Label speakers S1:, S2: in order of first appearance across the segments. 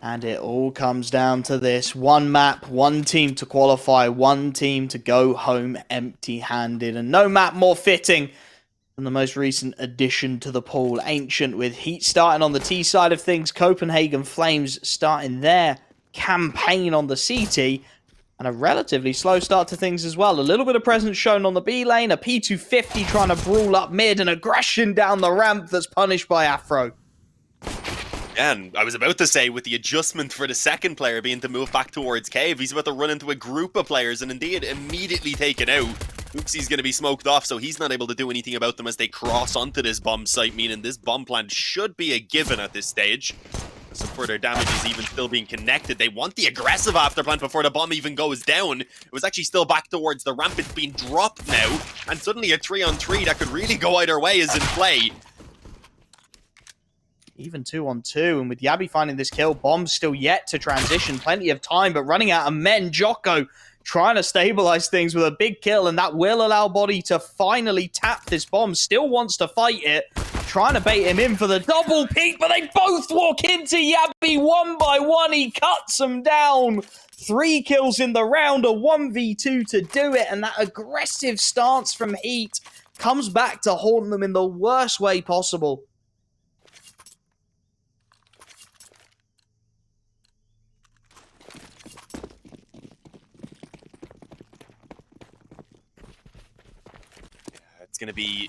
S1: And it all comes down to this. One map, one team to qualify, one team to go home empty-handed. And no map more fitting than the most recent addition to the pool. Ancient with HEET starting on the T side of things. Copenhagen Flames starting their campaign on the CT. And a relatively slow start to things as well. A little bit of presence shown on the B lane. A P250 trying to brawl up mid. And aggression down the ramp that's punished by Afro.
S2: And I was about to say, with the adjustment for the second player being to move back towards Cave, he's about to run into a group of players and indeed immediately taken out. Oopsie's going to be smoked off, so he's not able to do anything about them as they cross onto this bomb site, meaning this bomb plant should be a given at this stage. Some further damage is even still being connected. They want the aggressive afterplant before the bomb even goes down. It was actually still back towards the ramp. It's being dropped now, and suddenly a 3-on-3 that could really go either way is in play.
S1: Even 2-on-2, and with Yabi finding this kill, Bomb's still yet to transition. Plenty of time, but running out of men. Jocko trying to stabilize things with a big kill, and that will allow Body to finally tap this bomb. Still wants to fight it, trying to bait him in for the double peek, but they both walk into Yabi one by one. He cuts them down. 3 kills in the round, a 1v2 to do it, and that aggressive stance from HEET comes back to haunt them in the worst way possible.
S2: It's going to be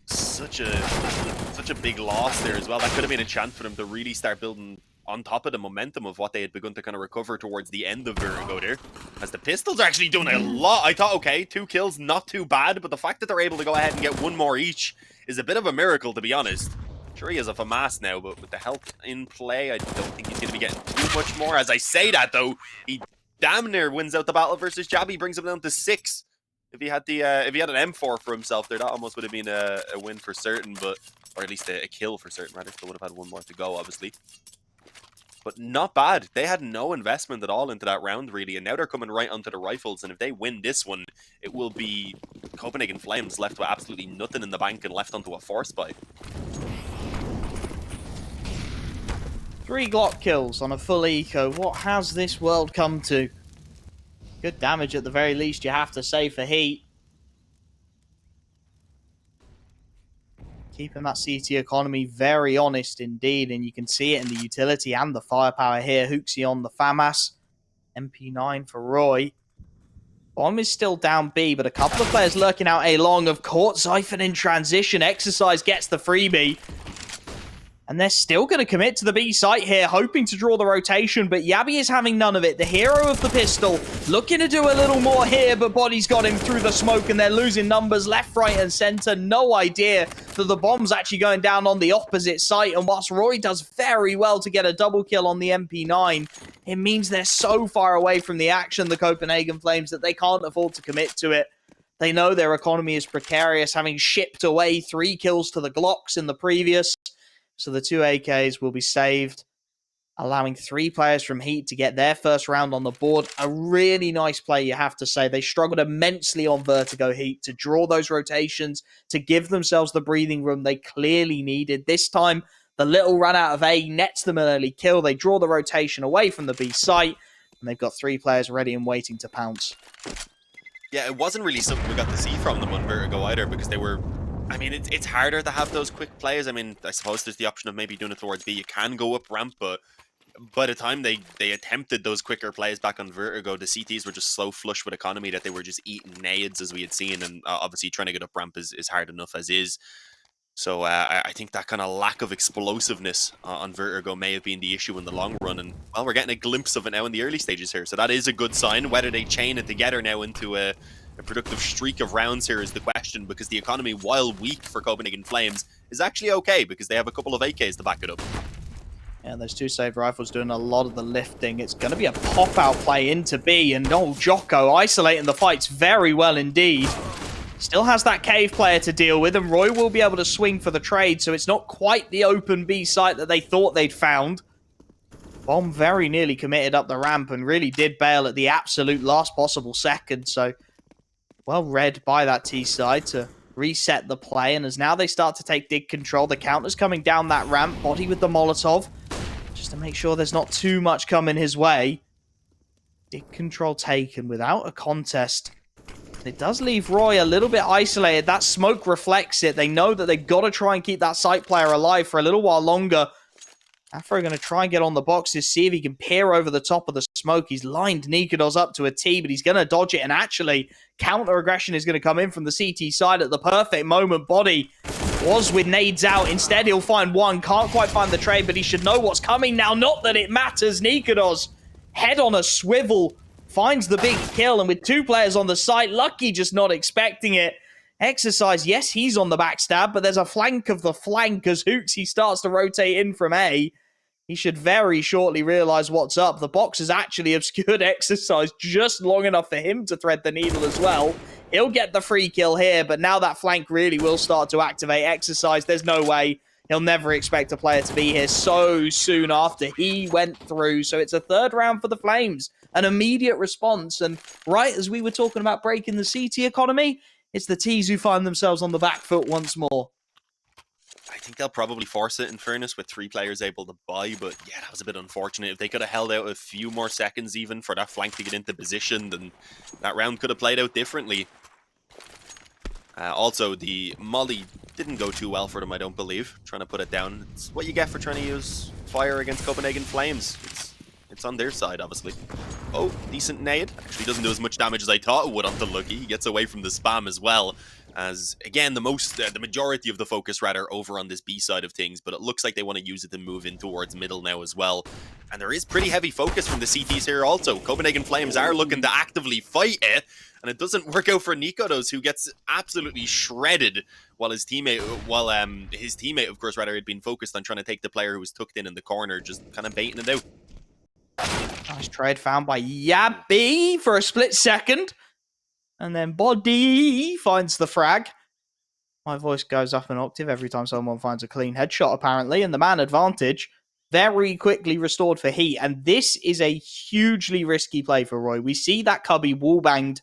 S2: such a big loss there as well. That could have been a chance for them to really start building on top of the momentum of what they had begun to kind of recover towards the end of Vertigo there. As the Pistols are actually doing a lot. I thought, okay, 2 kills, not too bad, but the fact that they're able to go ahead and get 1 more each is a bit of a miracle, to be honest. Sure, he has a FAMAS now, but with the health in play, I don't think he's going to be getting too much more. As I say that, though, he damn near wins out the battle versus Jabby, brings him down to 6. If he had an M4 for himself there, that almost would have been a win for certain, but or at least a kill for certain, rather. Still would have had 1 more to go, obviously. But not bad. They had no investment at all into that round, really, and now they're coming right onto the rifles, and if they win this one, it will be Copenhagen Flames left with absolutely nothing in the bank and left onto a force buy.
S1: 3 Glock kills on a full eco. What has this world come to? Good damage at the very least, you have to say, for HEET. Keeping that CT economy very honest indeed, and you can see it in the utility and the firepower here. Hooksy on the FAMAS. MP9 for Roy. Bomb is still down B, but a couple of players lurking out A long have caught Zyphon in transition. Exercise gets the freebie. And they're still going to commit to the B site here, hoping to draw the rotation, but Yabi is having none of it. The hero of the pistol, looking to do a little more here, but Body's got him through the smoke, and they're losing numbers left, right, and center. No idea that the bomb's actually going down on the opposite site, and whilst Roy does very well to get a double kill on the MP9, it means they're so far away from the action, the Copenhagen Flames, that they can't afford to commit to it. They know their economy is precarious, having shipped away 3 kills to the Glocks in the previous. So the 2 AKs will be saved, allowing 3 players from HEET to get their first round on the board. A really nice play, you have to say. They struggled immensely on Vertigo HEET to draw those rotations, to give themselves the breathing room they clearly needed. This time, the little run out of A nets them an early kill. They draw the rotation away from the B site, and they've got 3 players ready and waiting to pounce.
S2: Yeah, it wasn't really something we got to see from them on Vertigo either, because they were... I mean, it's harder to have those quick plays. I mean, I suppose there's the option of maybe doing it towards B. You can go up ramp, but by the time they attempted those quicker plays back on Vertigo, the CTs were just so flush with economy that they were just eating nades, as we had seen, and obviously trying to get up ramp is hard enough as is. So I think that kind of lack of explosiveness on Vertigo may have been the issue in the long run, and well, we're getting a glimpse of it now in the early stages here, so that is a good sign. Whether they chain it together now into a productive streak of rounds here is the question, because the economy, while weak for Copenhagen Flames, is actually okay because they have a couple of AKs to back it up.
S1: Yeah, those 2 saved rifles doing a lot of the lifting. It's going to be a pop-out play into B, and Jocko isolating the fights very well indeed. Still has that cave player to deal with, and Roy will be able to swing for the trade, so it's not quite the open B site that they thought they'd found. Bomb very nearly committed up the ramp and really did bail at the absolute last possible second, so well read by that T side to reset the play, and as now they start to take dig control, the counter's coming down that ramp. Body with the Molotov. just to make sure there's not too much coming his way. Dig control taken without a contest. It does leave Roy a little bit isolated. That smoke reflects it. They know that they've got to try and keep that site player alive for a little while longer. Afro going to try and get on the boxes, see if he can peer over the top of the smoke. He's lined Nikodos up to a T, but he's going to dodge it. And actually, counter-aggression is going to come in from the CT side at the perfect moment. Body was with nades out. Instead, he'll find one. Can't quite find the trade, but he should know what's coming now. Not that it matters. Nikodos, head on a swivel, finds the big kill. And with two players on the site, Lucky just not expecting it. Exercise, yes, he's on the backstab, but there's a flank of the flank as Hooksy starts to rotate in from A. He should very shortly realize what's up. The box has actually obscured Exercise just long enough for him to thread the needle as well. He'll get the free kill here, but now that flank really will start to activate Exercise. There's no way. He'll never expect a player to be here so soon after he went through. So it's a third round for the Flames. An immediate response. And right as we were talking about breaking the CT economy, it's the T's who find themselves on the back foot once more.
S2: I think they'll probably force it, in fairness, with 3 players able to buy, but yeah, that was a bit unfortunate. If they could have held out a few more seconds even for that flank to get into position, then that round could have played out differently. Also, the molly didn't go too well for them, I don't believe. Trying to put it down. It's what you get for trying to use fire against Copenhagen Flames. It's on their side, obviously. Oh, decent nade. Actually doesn't do as much damage as I thought it would onto Lucky. He gets away from the spam as well. As, again, the majority of the focus, rather, over on this B side of things. But it looks like they want to use it to move in towards middle now as well. And there is pretty heavy focus from the CTs here also. Copenhagen Flames are looking to actively fight it. And it doesn't work out for Nikodos, who gets absolutely shredded while his teammate, of course, rather, had been focused on trying to take the player who was tucked in the corner, just kind of baiting it out.
S1: Nice trade found by Yabby for a split second. And then Body finds the frag. My voice goes up an octave every time someone finds a clean headshot, apparently. And the man advantage very quickly restored for Heat. And this is a hugely risky play for Roy. We see that Cubby wallbanged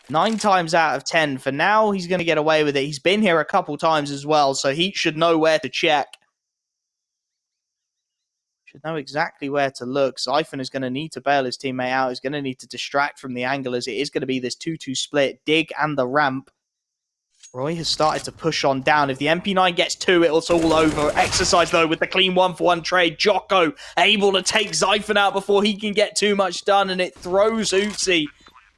S1: 9 times out of 10. For now, he's going to get away with it. He's been here a couple times as well, so Heat should know where to check. Should know exactly where to look. Zyphon is going to need to bail his teammate out. He's going to need to distract from the angle as it is going to be this 2-2 split. Dig and the ramp. Roy has started to push on down. If the MP9 gets 2, it's all over. Exercise, though, with the clean 1-for-1 trade. Jocko able to take Zyphon out before he can get too much done, and it throws Hooksy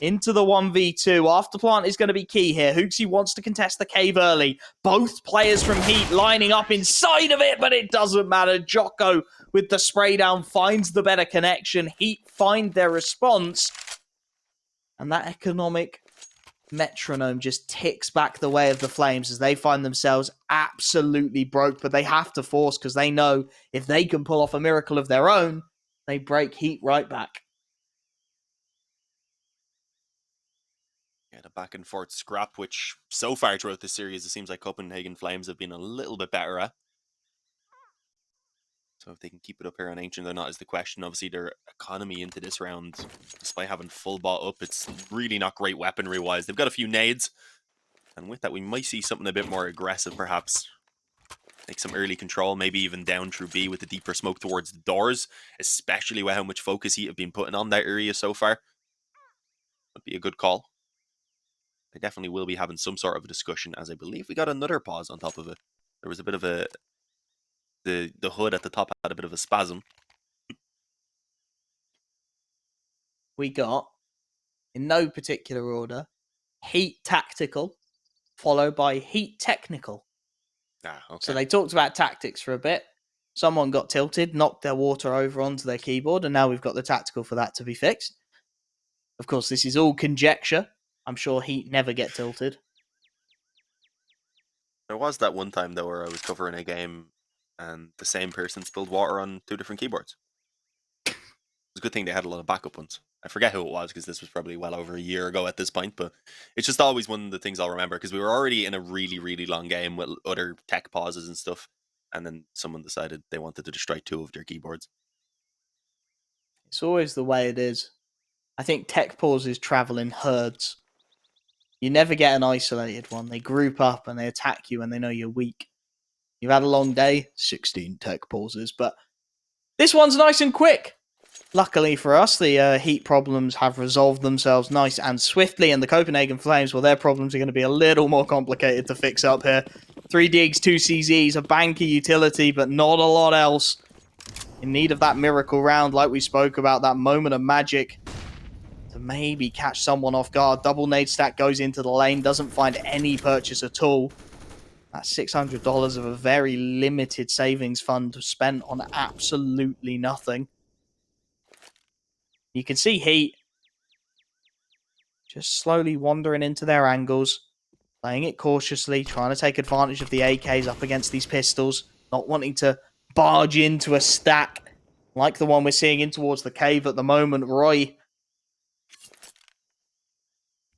S1: into the 1v2. Afterplant is going to be key here. Hooksy wants to contest the cave early. Both players from Heat lining up inside of it, but it doesn't matter. Jocko with the spray down finds the better connection. Heat find their response. And that economic metronome just ticks back the way of the Flames as they find themselves absolutely broke, but they have to force because they know if they can pull off a miracle of their own, they break Heat right back.
S2: Yeah, the back and forth scrap, which so far throughout the series, it seems like Copenhagen Flames have been a little bit better at. So if they can keep it up here on Ancient or not is the question. Obviously, their economy into this round, despite having full bot up, it's really not great weaponry-wise. They've got a few nades, and with that, we might see something a bit more aggressive, perhaps. Take some early control, maybe even down through B with the deeper smoke towards the doors, especially with how much focus Heat have been putting on that area so far. Would be a good call. They definitely will be having some sort of a discussion, as I believe we got another pause on top of it. There was a bit of a... The hood at the top had a bit of a spasm.
S1: We got, in no particular order, Heat Tactical, followed by Heat Technical.
S2: Ah, okay.
S1: So they talked about tactics for a bit. Someone got tilted, knocked their water over onto their keyboard, and now we've got the tactical for that to be fixed. Of course, this is all conjecture. I'm sure Heat never get tilted.
S2: There was that one time, though, where I was covering a game and the same person spilled water on 2 different keyboards. It was a good thing they had a lot of backup ones. I forget who it was because this was probably well over a year ago at this point, but it's just always one of the things I'll remember because we were already in a really, really long game with other tech pauses and stuff, and then someone decided they wanted to destroy 2 of their keyboards.
S1: It's always the way it is. I think tech pauses travel in herds. You never get an isolated one. They group up and they attack you and they know you're weak. You've had a long day, 16 tech pauses, but This one's nice and quick. Luckily for us, the heat problems have resolved themselves nice and swiftly, and the Copenhagen Flames, well, their problems are going to be a little more complicated to fix up here. 3 digs, 2 CZs, a banker utility, but not a lot else. In need of that miracle round, like we spoke about, that moment of magic to maybe catch someone off guard. Double nade stack goes into the lane, doesn't find any purchase at all. That's $600 of a very limited savings fund spent on absolutely nothing. You can see Heat just slowly wandering into their angles, playing it cautiously, trying to take advantage of the AKs up against these pistols, not wanting to barge into a stack like the one we're seeing in towards the cave at the moment. Roy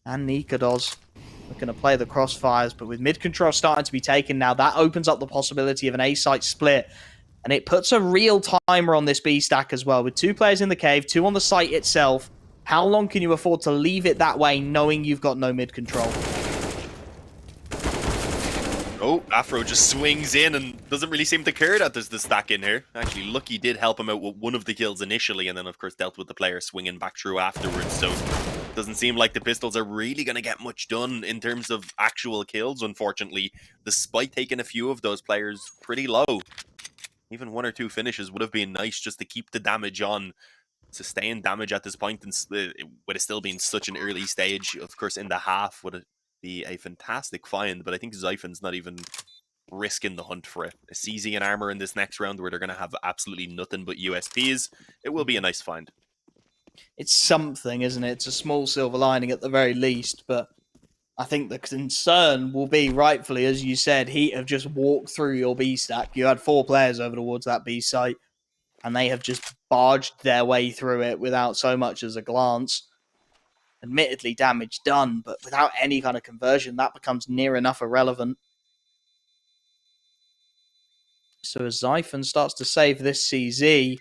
S1: and Nikados looking to play the crossfires, but with mid-control starting to be taken now, that opens up the possibility of an A-site split. And it puts a real timer on this B stack as well. With 2 players in the cave, 2 on the site itself, how long can you afford to leave it that way knowing you've got no mid-control?
S2: Oh, Afro just swings in and doesn't really seem to care that there's the stack in here. Actually, Lucky did help him out with one of the kills initially, and then, of course, dealt with the player swinging back through afterwards. So, doesn't seem like the pistols are really going to get much done in terms of actual kills, unfortunately, despite taking a few of those players pretty low. Even 1 or 2 finishes would have been nice just to keep the damage on. Sustain damage at this point, and with it still being such an early stage, of course, in the half would it be a fantastic find. But I think Zyphon's not even risking the hunt for it. A CZ and armor in this next round, where they're going to have absolutely nothing but USPs. It will be a nice find.
S1: It's something, isn't it? It's a small silver lining at the very least, but I think the concern will be, rightfully, as you said, Heat have just walked through your B stack. You had 4 players over towards that B site, and they have just barged their way through it without so much as a glance. Admittedly, damage done, but without any kind of conversion, that becomes near enough irrelevant. So as Zyphon starts to save this CZ,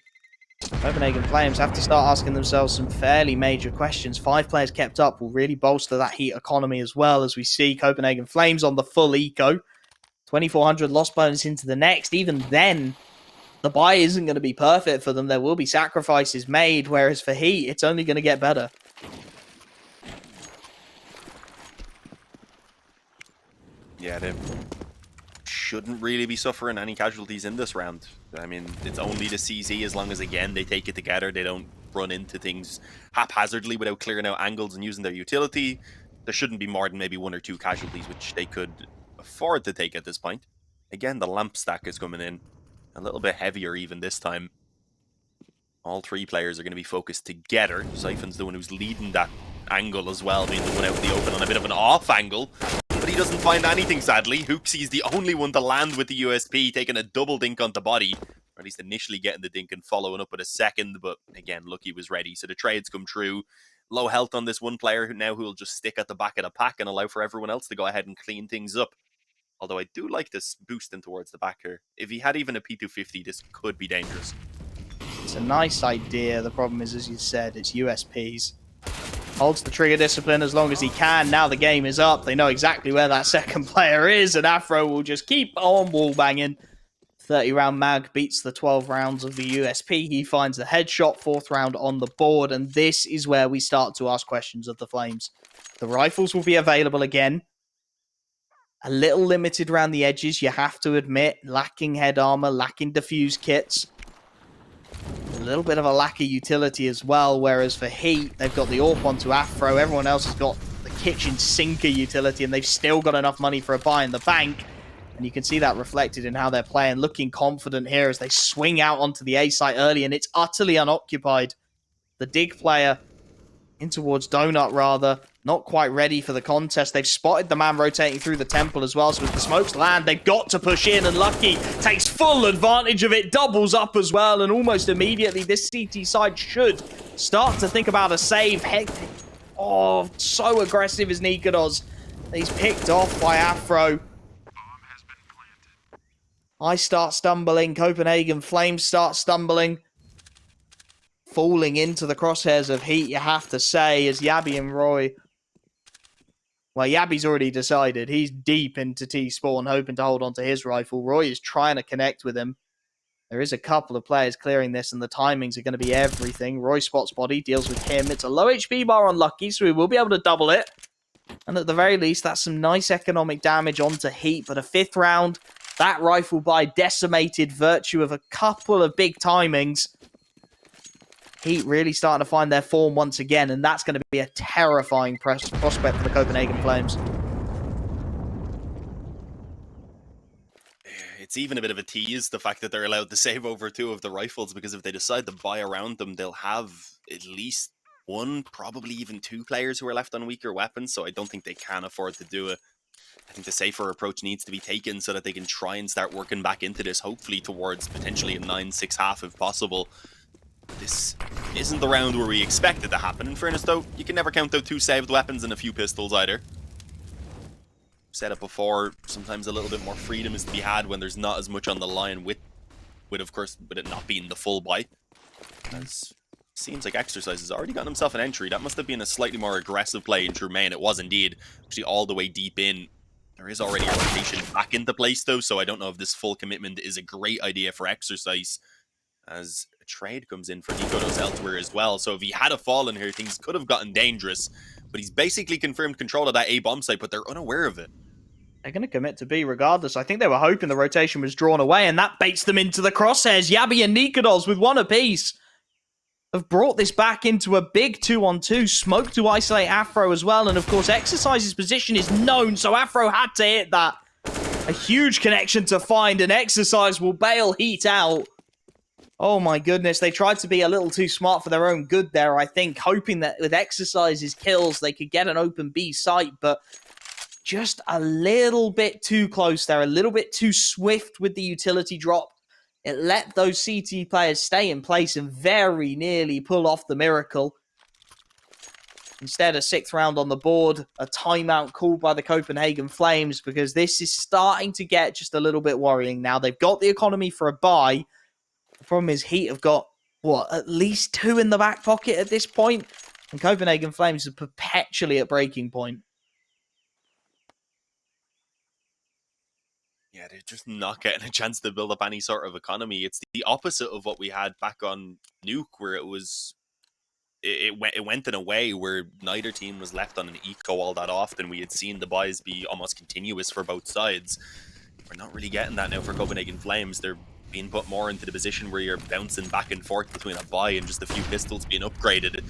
S1: Copenhagen Flames have to start asking themselves some fairly major questions. 5 players kept up will really bolster that Heat economy as well, as we see Copenhagen Flames on the full eco. 2,400 loss bonus into the next. Even then, the buy isn't going to be perfect for them. There will be sacrifices made, whereas for Heat, it's only going to get better.
S2: Yeah, they shouldn't really be suffering any casualties in this round. I mean, it's only the CZ, as long as, again, they take it together. They don't run into things haphazardly without clearing out angles and using their utility. There shouldn't be more than maybe 1 or 2 casualties, which they could afford to take at this point. Again, the lamp stack is coming in a little bit heavier even this time. All 3 players are going to be focused together. Zyphon's the one who's leading that angle as well, being the one out in the open on a bit of an off angle. But he doesn't find anything, sadly. Hooksy's the only one to land with the USP, taking a double dink on the body. Or at least initially getting the dink and following up with a second. But again, Lucky was ready. So the trades come true. Low health on this one player who will just stick at the back of the pack and allow for everyone else to go ahead and clean things up. Although I do like this boosting towards the back here. If he had even a P250, this could be dangerous.
S1: It's a nice idea. The problem is, as you said, it's USPs. Holds the trigger discipline as long as he can. Now the game is up. They know exactly where that second player is, and Afro will just keep on wall banging. 30-round mag beats the 12 rounds of the USP. He finds the headshot, 4th round on the board, and this is where we start to ask questions of the Flames. The rifles will be available again. A little limited around the edges, you have to admit. Lacking head armor, lacking diffuse kits. A little bit of a lack of utility as well, whereas for Heat, they've got the AWP onto Afro. Everyone else has got the kitchen sinker utility, and they've still got enough money for a buy in the bank. And you can see that reflected in how they're playing, looking confident here as they swing out onto the A site early, and it's utterly unoccupied. The dig player in towards Donut, rather, not quite ready for the contest. They've spotted the man rotating through the temple as well, so as the smokes land, they've got to push in, and Lucky takes full advantage of it, doubles up as well, and almost immediately this CT side should start to think about a save. Oh, so aggressive is Nikados. He's picked off by Afro. I start stumbling, Copenhagen Flames start stumbling. Falling into the crosshairs of Heat, you have to say, as Yabby and Roy... Well, Yabby's already decided. He's deep into T-Spawn, hoping to hold on to his rifle. Roy is trying to connect with him. There is a couple of players clearing this, and the timings are going to be everything. Roy spots body, deals with him. It's a low HP bar on Lucky, so we will be able to double it. And at the very least, that's some nice economic damage onto Heat. But a 5th round, that rifle buy decimated virtue of a couple of big timings. Heat really starting to find their form once again, and that's going to be a terrifying prospect for the Copenhagen Flames.
S2: It's even a bit of a tease, the fact that they're allowed to save over 2 of the rifles, because if they decide to buy around them, they'll have at least 1, probably even 2 players who are left on weaker weapons, so I don't think they can afford to do it. I think the safer approach needs to be taken so that they can try and start working back into this, hopefully towards potentially a 9-6 half if possible. This isn't the round where we expect it to happen. In fairness, though, you can never count out 2 saved weapons and a few pistols either. Said it before, sometimes a little bit more freedom is to be had when there's not as much on the line with of course, with it not being the full buy. As seems like Exercise has already gotten himself an entry. That must have been a slightly more aggressive play in true main. It was indeed, actually all the way deep in. There is already a rotation back into place though, so I don't know if this full commitment is a great idea for Exercise, as a trade comes in for Nikodos elsewhere as well. So if he had a fall in here, things could have gotten dangerous. But he's basically confirmed control of that A bomb site, but they're unaware of it.
S1: They're going to commit to B regardless. I think they were hoping the rotation was drawn away, and that baits them into the crosshairs. Yabi and Nikodos with 1 apiece have brought this back into a big 2-on-2. Smoke to isolate Afro as well, and of course Exercise's position is known, so Afro had to hit that. A huge connection to find, and Exercise will bail Heat out. Oh my goodness, they tried to be a little too smart for their own good there, I think, hoping that with Exercise's kills they could get an open B site, but just a little bit too close there, a little bit too swift with the utility drop. It let those CT players stay in place and very nearly pull off the miracle. Instead, a 6th round on the board, a timeout called by the Copenhagen Flames, because this is starting to get just a little bit worrying now. They've got the economy for a buy. The problem is Heat have got, what, at least 2 in the back pocket at this point? And Copenhagen Flames are perpetually at breaking point.
S2: Yeah, they're just not getting a chance to build up any sort of economy. It's the opposite of what we had back on Nuke, where it went in a way where neither team was left on an eco all that often. We had seen the buys be almost continuous for both sides. We're not really getting that now for Copenhagen Flames. They're being put more into the position where you're bouncing back and forth between a buy and just a few pistols being upgraded.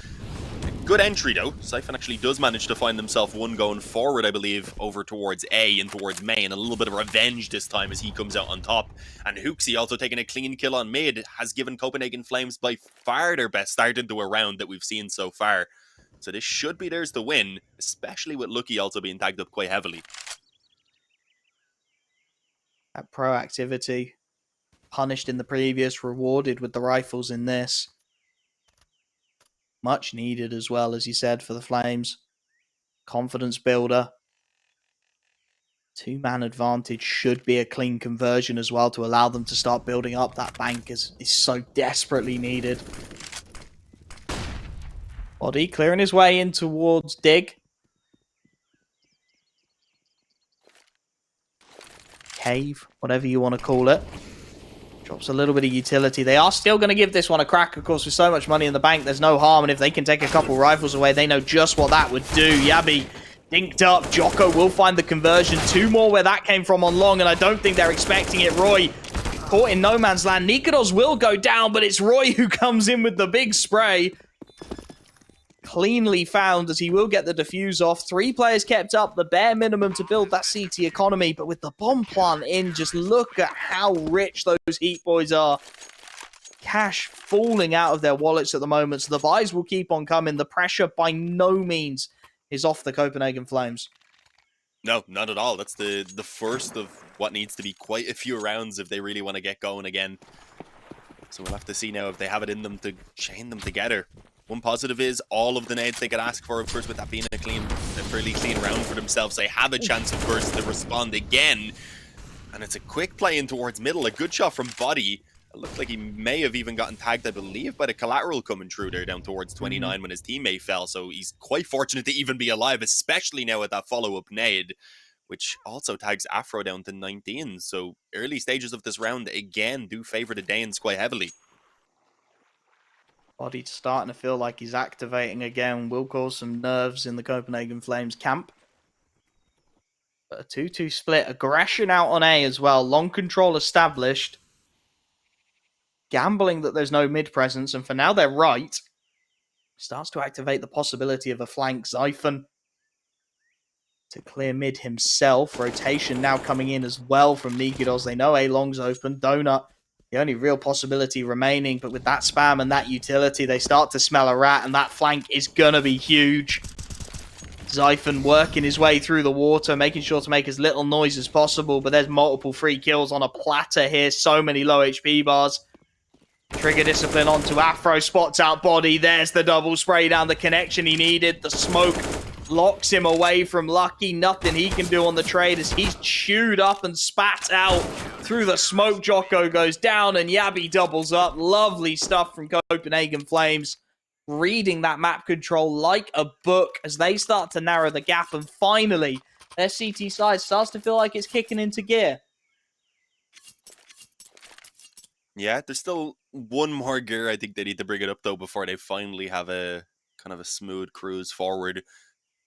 S2: Good entry though. Siphon actually does manage to find himself 1 going forward, I believe, over towards A and towards main. A little bit of revenge this time as he comes out on top. And Hooksy also taking a clean kill on mid has given Copenhagen Flames by far their best start into a round that we've seen so far. So this should be theirs to win, especially with Lucky also being tagged up quite heavily.
S1: That proactivity, punished in the previous, rewarded with the rifles in this. Much needed as well, as you said, for the Flames. Confidence builder. 2-man advantage should be a clean conversion as well to allow them to start building up. That bank is so desperately needed. Body clearing his way in towards Dig. Cave, whatever you want to call it. Drops a little bit of utility. They are still going to give this one a crack, of course, with so much money in the bank. There's no harm, and if they can take a couple rifles away, they know just what that would do. Yabi dinked up. Jocko will find the conversion. 2 more where that came from on long, and I don't think they're expecting it. Roy caught in no man's land. Nikodos will go down, but it's Roy who comes in with the big spray. Cleanly found, as he will get the defuse off. 3 players kept up the bare minimum to build that CT economy, but with the bomb plant in, just look at how rich those Heat boys are. Cash falling out of their wallets at the moment, so the buys will keep on coming. The pressure by no means is off the Copenhagen Flames.
S2: No, not at all. That's the first of what needs to be quite a few rounds if they really want to get going again. So we'll have to see now if they have it in them to chain them together. One positive is all of the nades they could ask for, of course, with that being a fairly clean round for themselves. They have a chance, of course, to respond again. And it's a quick play in towards middle. A good shot from Body. It looked like he may have even gotten tagged, I believe, by the collateral coming through there down towards 29 when his teammate fell. So he's quite fortunate to even be alive, especially now with that follow-up nade. which also tags Afro down to 19. So early stages of this round, again, do favor the Danes quite heavily.
S1: Body starting to feel like he's activating again. Will cause some nerves in the Copenhagen Flames camp. But a 2-2 split. Aggression out on A as well. Long control established. Gambling that there's no mid presence. And for now, they're right. Starts to activate the possibility of a flank. Xiphon to clear mid himself. Rotation now coming in as well from Nikidos. They know A-Long's open. Donut, the only real possibility remaining. But with that spam and that utility, they start to smell a rat. And that flank is going to be huge. Xiphon working his way through the water, making sure to make as little noise as possible. But there's multiple free kills on a platter here. So many low HP bars. Trigger discipline onto Afro. Spots out body. There's the double spray down, the connection he needed. The smoke locks him away from Lucky. Nothing he can do on the trade as he's chewed up and spat out through the smoke. Jocko goes down and Yabi doubles up. Lovely stuff from Copenhagen Flames. Reading that map control like a book as they start to narrow the gap. And finally, their CT side starts to feel like it's kicking into gear.
S2: Yeah, there's still one more gear I think they need to bring it up, though, before they finally have a kind of a smooth cruise forward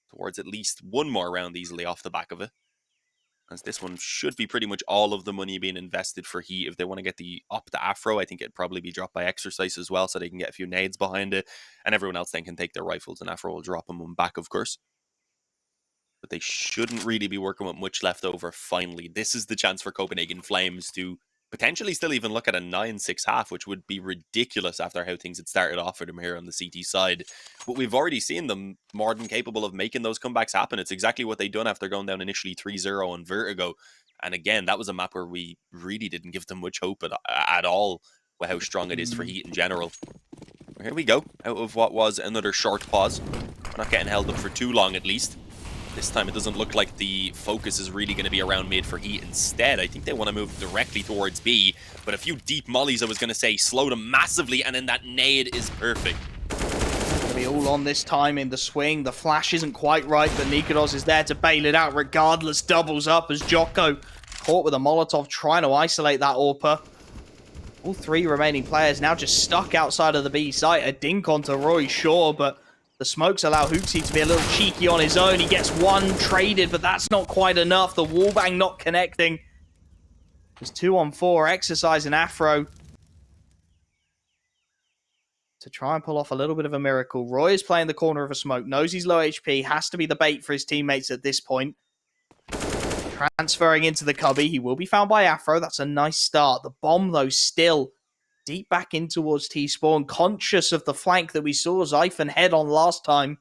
S2: towards at least one more round easily off the back of it. As this one should be pretty much all of the money being invested for HEET. If they want to get the up to Afro, I think it'd probably be dropped by Exercise as well, so they can get a few nades behind it. And everyone else then can take their rifles, and Afro will drop them back, of course. But they shouldn't really be working with much left over finally. This is the chance for Copenhagen Flames to potentially still even look at a 9-6 half, which would be ridiculous after how things had started off for them here on the CT side. But we've already seen them more than capable of making those comebacks happen. It's exactly what they'd done after going down initially 3-0 on Vertigo. And again, that was a map where we really didn't give them much hope at all with how strong it is for HEET in general. Here we go, out of what was another short pause. We're not getting held up for too long at least. This time it doesn't look like the focus is really going to be around mid for HEET. Instead, I think they want to move directly towards B. But a few deep mollies, I was going to say, slow them massively, and then that nade is perfect.
S1: Gonna be all on this time in the swing. The flash isn't quite right, but Nikodos is there to bail it out regardless. Doubles up as Jocko caught with a Molotov trying to isolate that AWPer. All three remaining players now just stuck outside of the B site. A dink onto Roy Shaw, but the smokes allow HOOXi to be a little cheeky on his own. He gets one traded, but that's not quite enough. The wallbang not connecting. There's 2-on-4. Exercise and Afro to try and pull off a little bit of a miracle. Roy is playing the corner of a smoke. Knows he's low HP. Has to be the bait for his teammates at this point. Transferring into the cubby. He will be found by Afro. That's a nice start. The bomb, though, still deep back in towards T-Spawn, conscious of the flank that we saw Xiphon head on last time,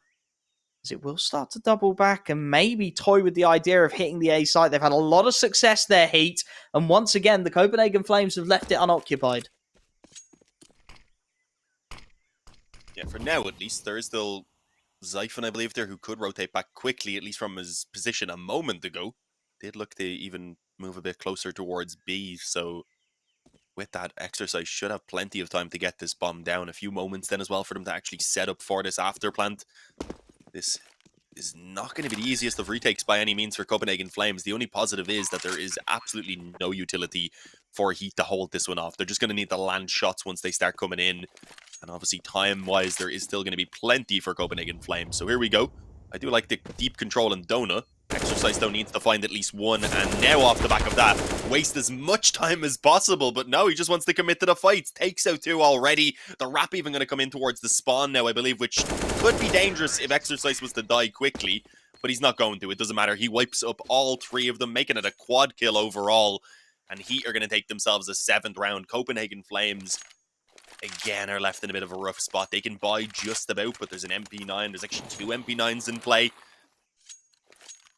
S1: as it will start to double back and maybe toy with the idea of hitting the A site. They've had a lot of success there, HEET, and once again, the Copenhagen Flames have left it unoccupied.
S2: Yeah, for now at least, there is still Xiphon, I believe, there, who could rotate back quickly, at least from his position a moment ago. Did look to even move a bit closer towards B, so with that, Exercise should have plenty of time to get this bomb down. A few moments then as well for them to actually set up for this after plant. This is not going to be the easiest of retakes by any means for Copenhagen Flames. The only positive is that there is absolutely no utility for HEET to hold this one off. They're just going to need to land shots once they start coming in. And obviously, time-wise, there is still going to be plenty for Copenhagen Flames. So here we go. I do like the deep control in Donut. Exercise, though, needs to find at least one, and now off the back of that, waste as much time as possible, but no, he just wants to commit to the fight. Takes out two already. The wrap even going to come in towards the spawn now, I believe, which could be dangerous if Exercise was to die quickly, but he's not going to. It doesn't matter. He wipes up all three of them, making it a quad kill overall, and HEET are going to take themselves a 7th round. Copenhagen Flames, again, are left in a bit of a rough spot. They can buy just about, but there's an MP9. There's actually 2 MP9s in play.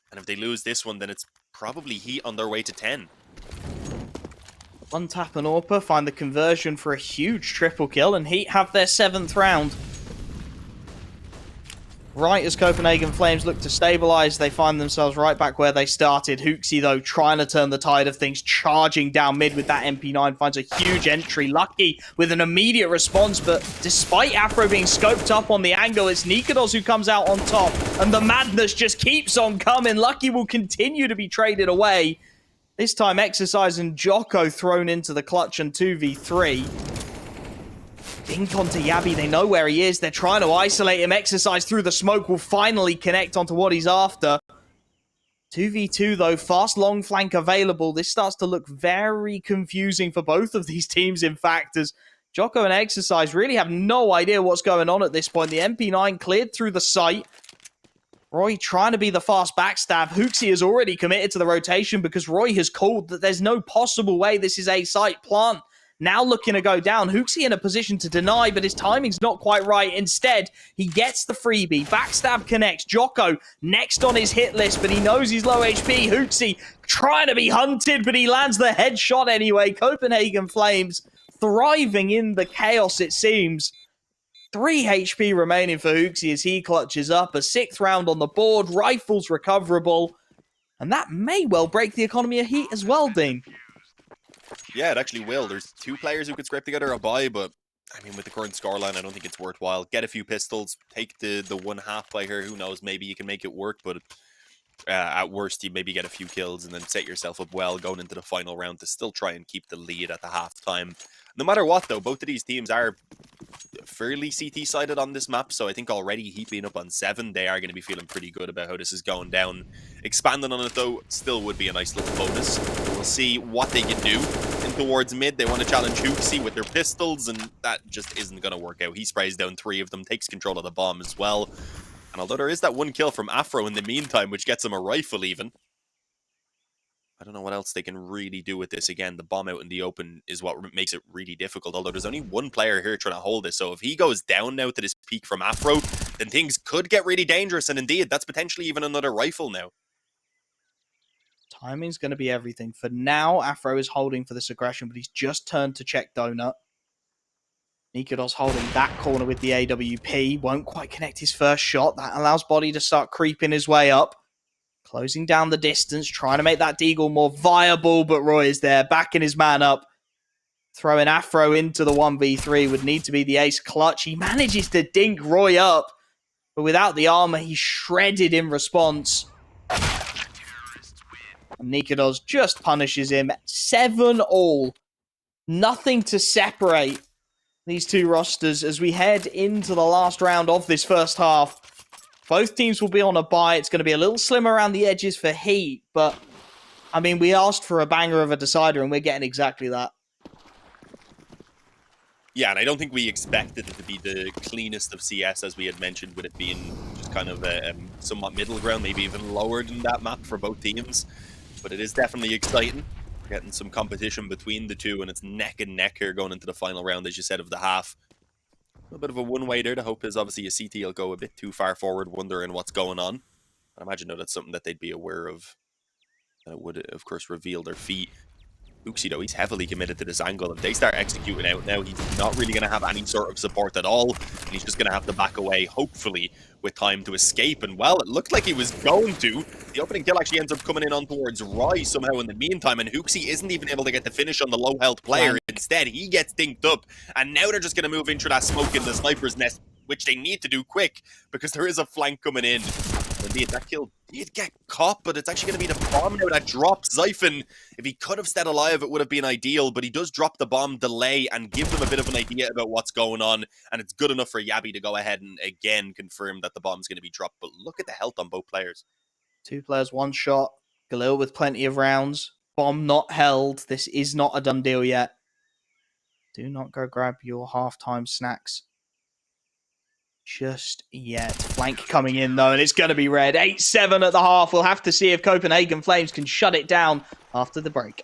S2: And if they lose this one, then it's probably HEET on their way to 10.
S1: One tap and AWPer find the conversion for a huge triple kill, and HEET have their 7th round. Right as Copenhagen Flames look to stabilize, they find themselves right back where they started. HEET, though, trying to turn the tide of things, charging down mid with that MP9, finds a huge entry. Lucky with an immediate response, but despite Afro being scoped up on the angle, it's Nikados who comes out on top, and the madness just keeps on coming. Lucky will continue to be traded away. This time, Exercise and Jocko thrown into the clutch and 2v3. Dink onto Yabi, they know where he is. They're trying to isolate him. Exercise through the smoke will finally connect onto what he's after. 2v2 though, fast long flank available. This starts to look very confusing for both of these teams, in fact, as Jocko and Exercise really have no idea what's going on at this point. The MP9 cleared through the site. Roy trying to be the fast backstab. Hooksy is already committed to the rotation because Roy has called that there's no possible way this is a site plant. Now looking to go down. Hooksy in a position to deny, but his timing's not quite right. Instead, he gets the freebie. Backstab connects. Jocko next on his hit list, but he knows he's low HP. Hooksy trying to be hunted, but he lands the headshot anyway. Copenhagen Flames thriving in the chaos, it seems. 3 HP remaining for Hooksy as he clutches up. A 6th round on the board. Rifles recoverable. And that may well break the economy of HEET as well, Dean.
S2: Yeah, it actually will. There's 2 players who could scrape together a buy, but I mean, with the current scoreline, I don't think it's worthwhile. Get a few pistols, take the 1/2 by here. Who knows? Maybe you can make it work, but at worst, you maybe get a few kills and then set yourself up well going into the final round to still try and keep the lead at the halftime. No matter what, though, both of these teams are fairly CT-sided on this map, so I think already HEET being up on 7, they are going to be feeling pretty good about how this is going down. Expanding on it, though, still would be a nice little bonus. We'll see what they can do. In towards mid, they want to challenge Hooksy with their pistols, and that just isn't going to work out. He sprays down 3 of them, takes control of the bomb as well. And although there is that 1 kill from Afro in the meantime, which gets him a rifle even, I don't know what else they can really do with this. Again, the bomb out in the open is what makes it really difficult, although there's only 1 player here trying to hold this. So if he goes down now to this peak from Afro, then things could get really dangerous. And indeed, that's potentially even another rifle now.
S1: Timing's going to be everything. For now, Afro is holding for this aggression, but he's just turned to check Donut. Nikados holding that corner with the AWP. Won't quite connect his first shot. That allows Body to start creeping his way up. Closing down the distance, trying to make that deagle more viable, but Roy is there, backing his man up. Throwing Afro into the 1v3 would need to be the ace clutch. He manages to dink Roy up, but without the armor, he's shredded in response. And Nikados just punishes him. 7-all. Nothing to separate these 2 rosters as we head into the last round of this first half. Both teams will be on a bye. It's going to be a little slim around the edges for HEET, but I mean, we asked for a banger of a decider and we're getting exactly that.
S2: Yeah, and I don't think we expected it to be the cleanest of CS, as we had mentioned, with it being just kind of a somewhat middle ground, maybe even lower than that map for both teams. But it is definitely exciting. Getting some competition between the 2, and it's neck and neck here going into the final round, as you said, of the half. A little bit of a one-way there. The hope is obviously a CT will go a bit too far forward, wondering what's going on. I imagine, though, that's something that they'd be aware of. That would, of course, reveal their feet. Hooksy, though, he's heavily committed to this angle. If they start executing out now, he's not really going to have any sort of support at all. And he's just going to have to back away, hopefully, with time to escape. And, well, it looked like he was going to. The opening kill actually ends up coming in on towards Roy somehow in the meantime. And Hooksy isn't even able to get the finish on the low-health player. Instead, he gets dinked up. And now they're just going to move into that smoke in the sniper's nest, which they need to do quick, because there is a flank coming in. Indeed, that kill did get caught, but it's actually going to be the bomb now that drops Zyphon. If he could have stayed alive, it would have been ideal, but he does drop the bomb delay and give them a bit of an idea about what's going on, and it's good enough for Yabi to go ahead and again confirm that the bomb's going to be dropped. But look at the health on both players. 2
S1: players, 1 shot. Galil with plenty of rounds. Bomb not held. This is not a done deal yet. Do not go grab your halftime snacks just yet. Flank coming in, though, and it's going to be red. 8-7 at the half. We'll have to see if Copenhagen Flames can shut it down after the break.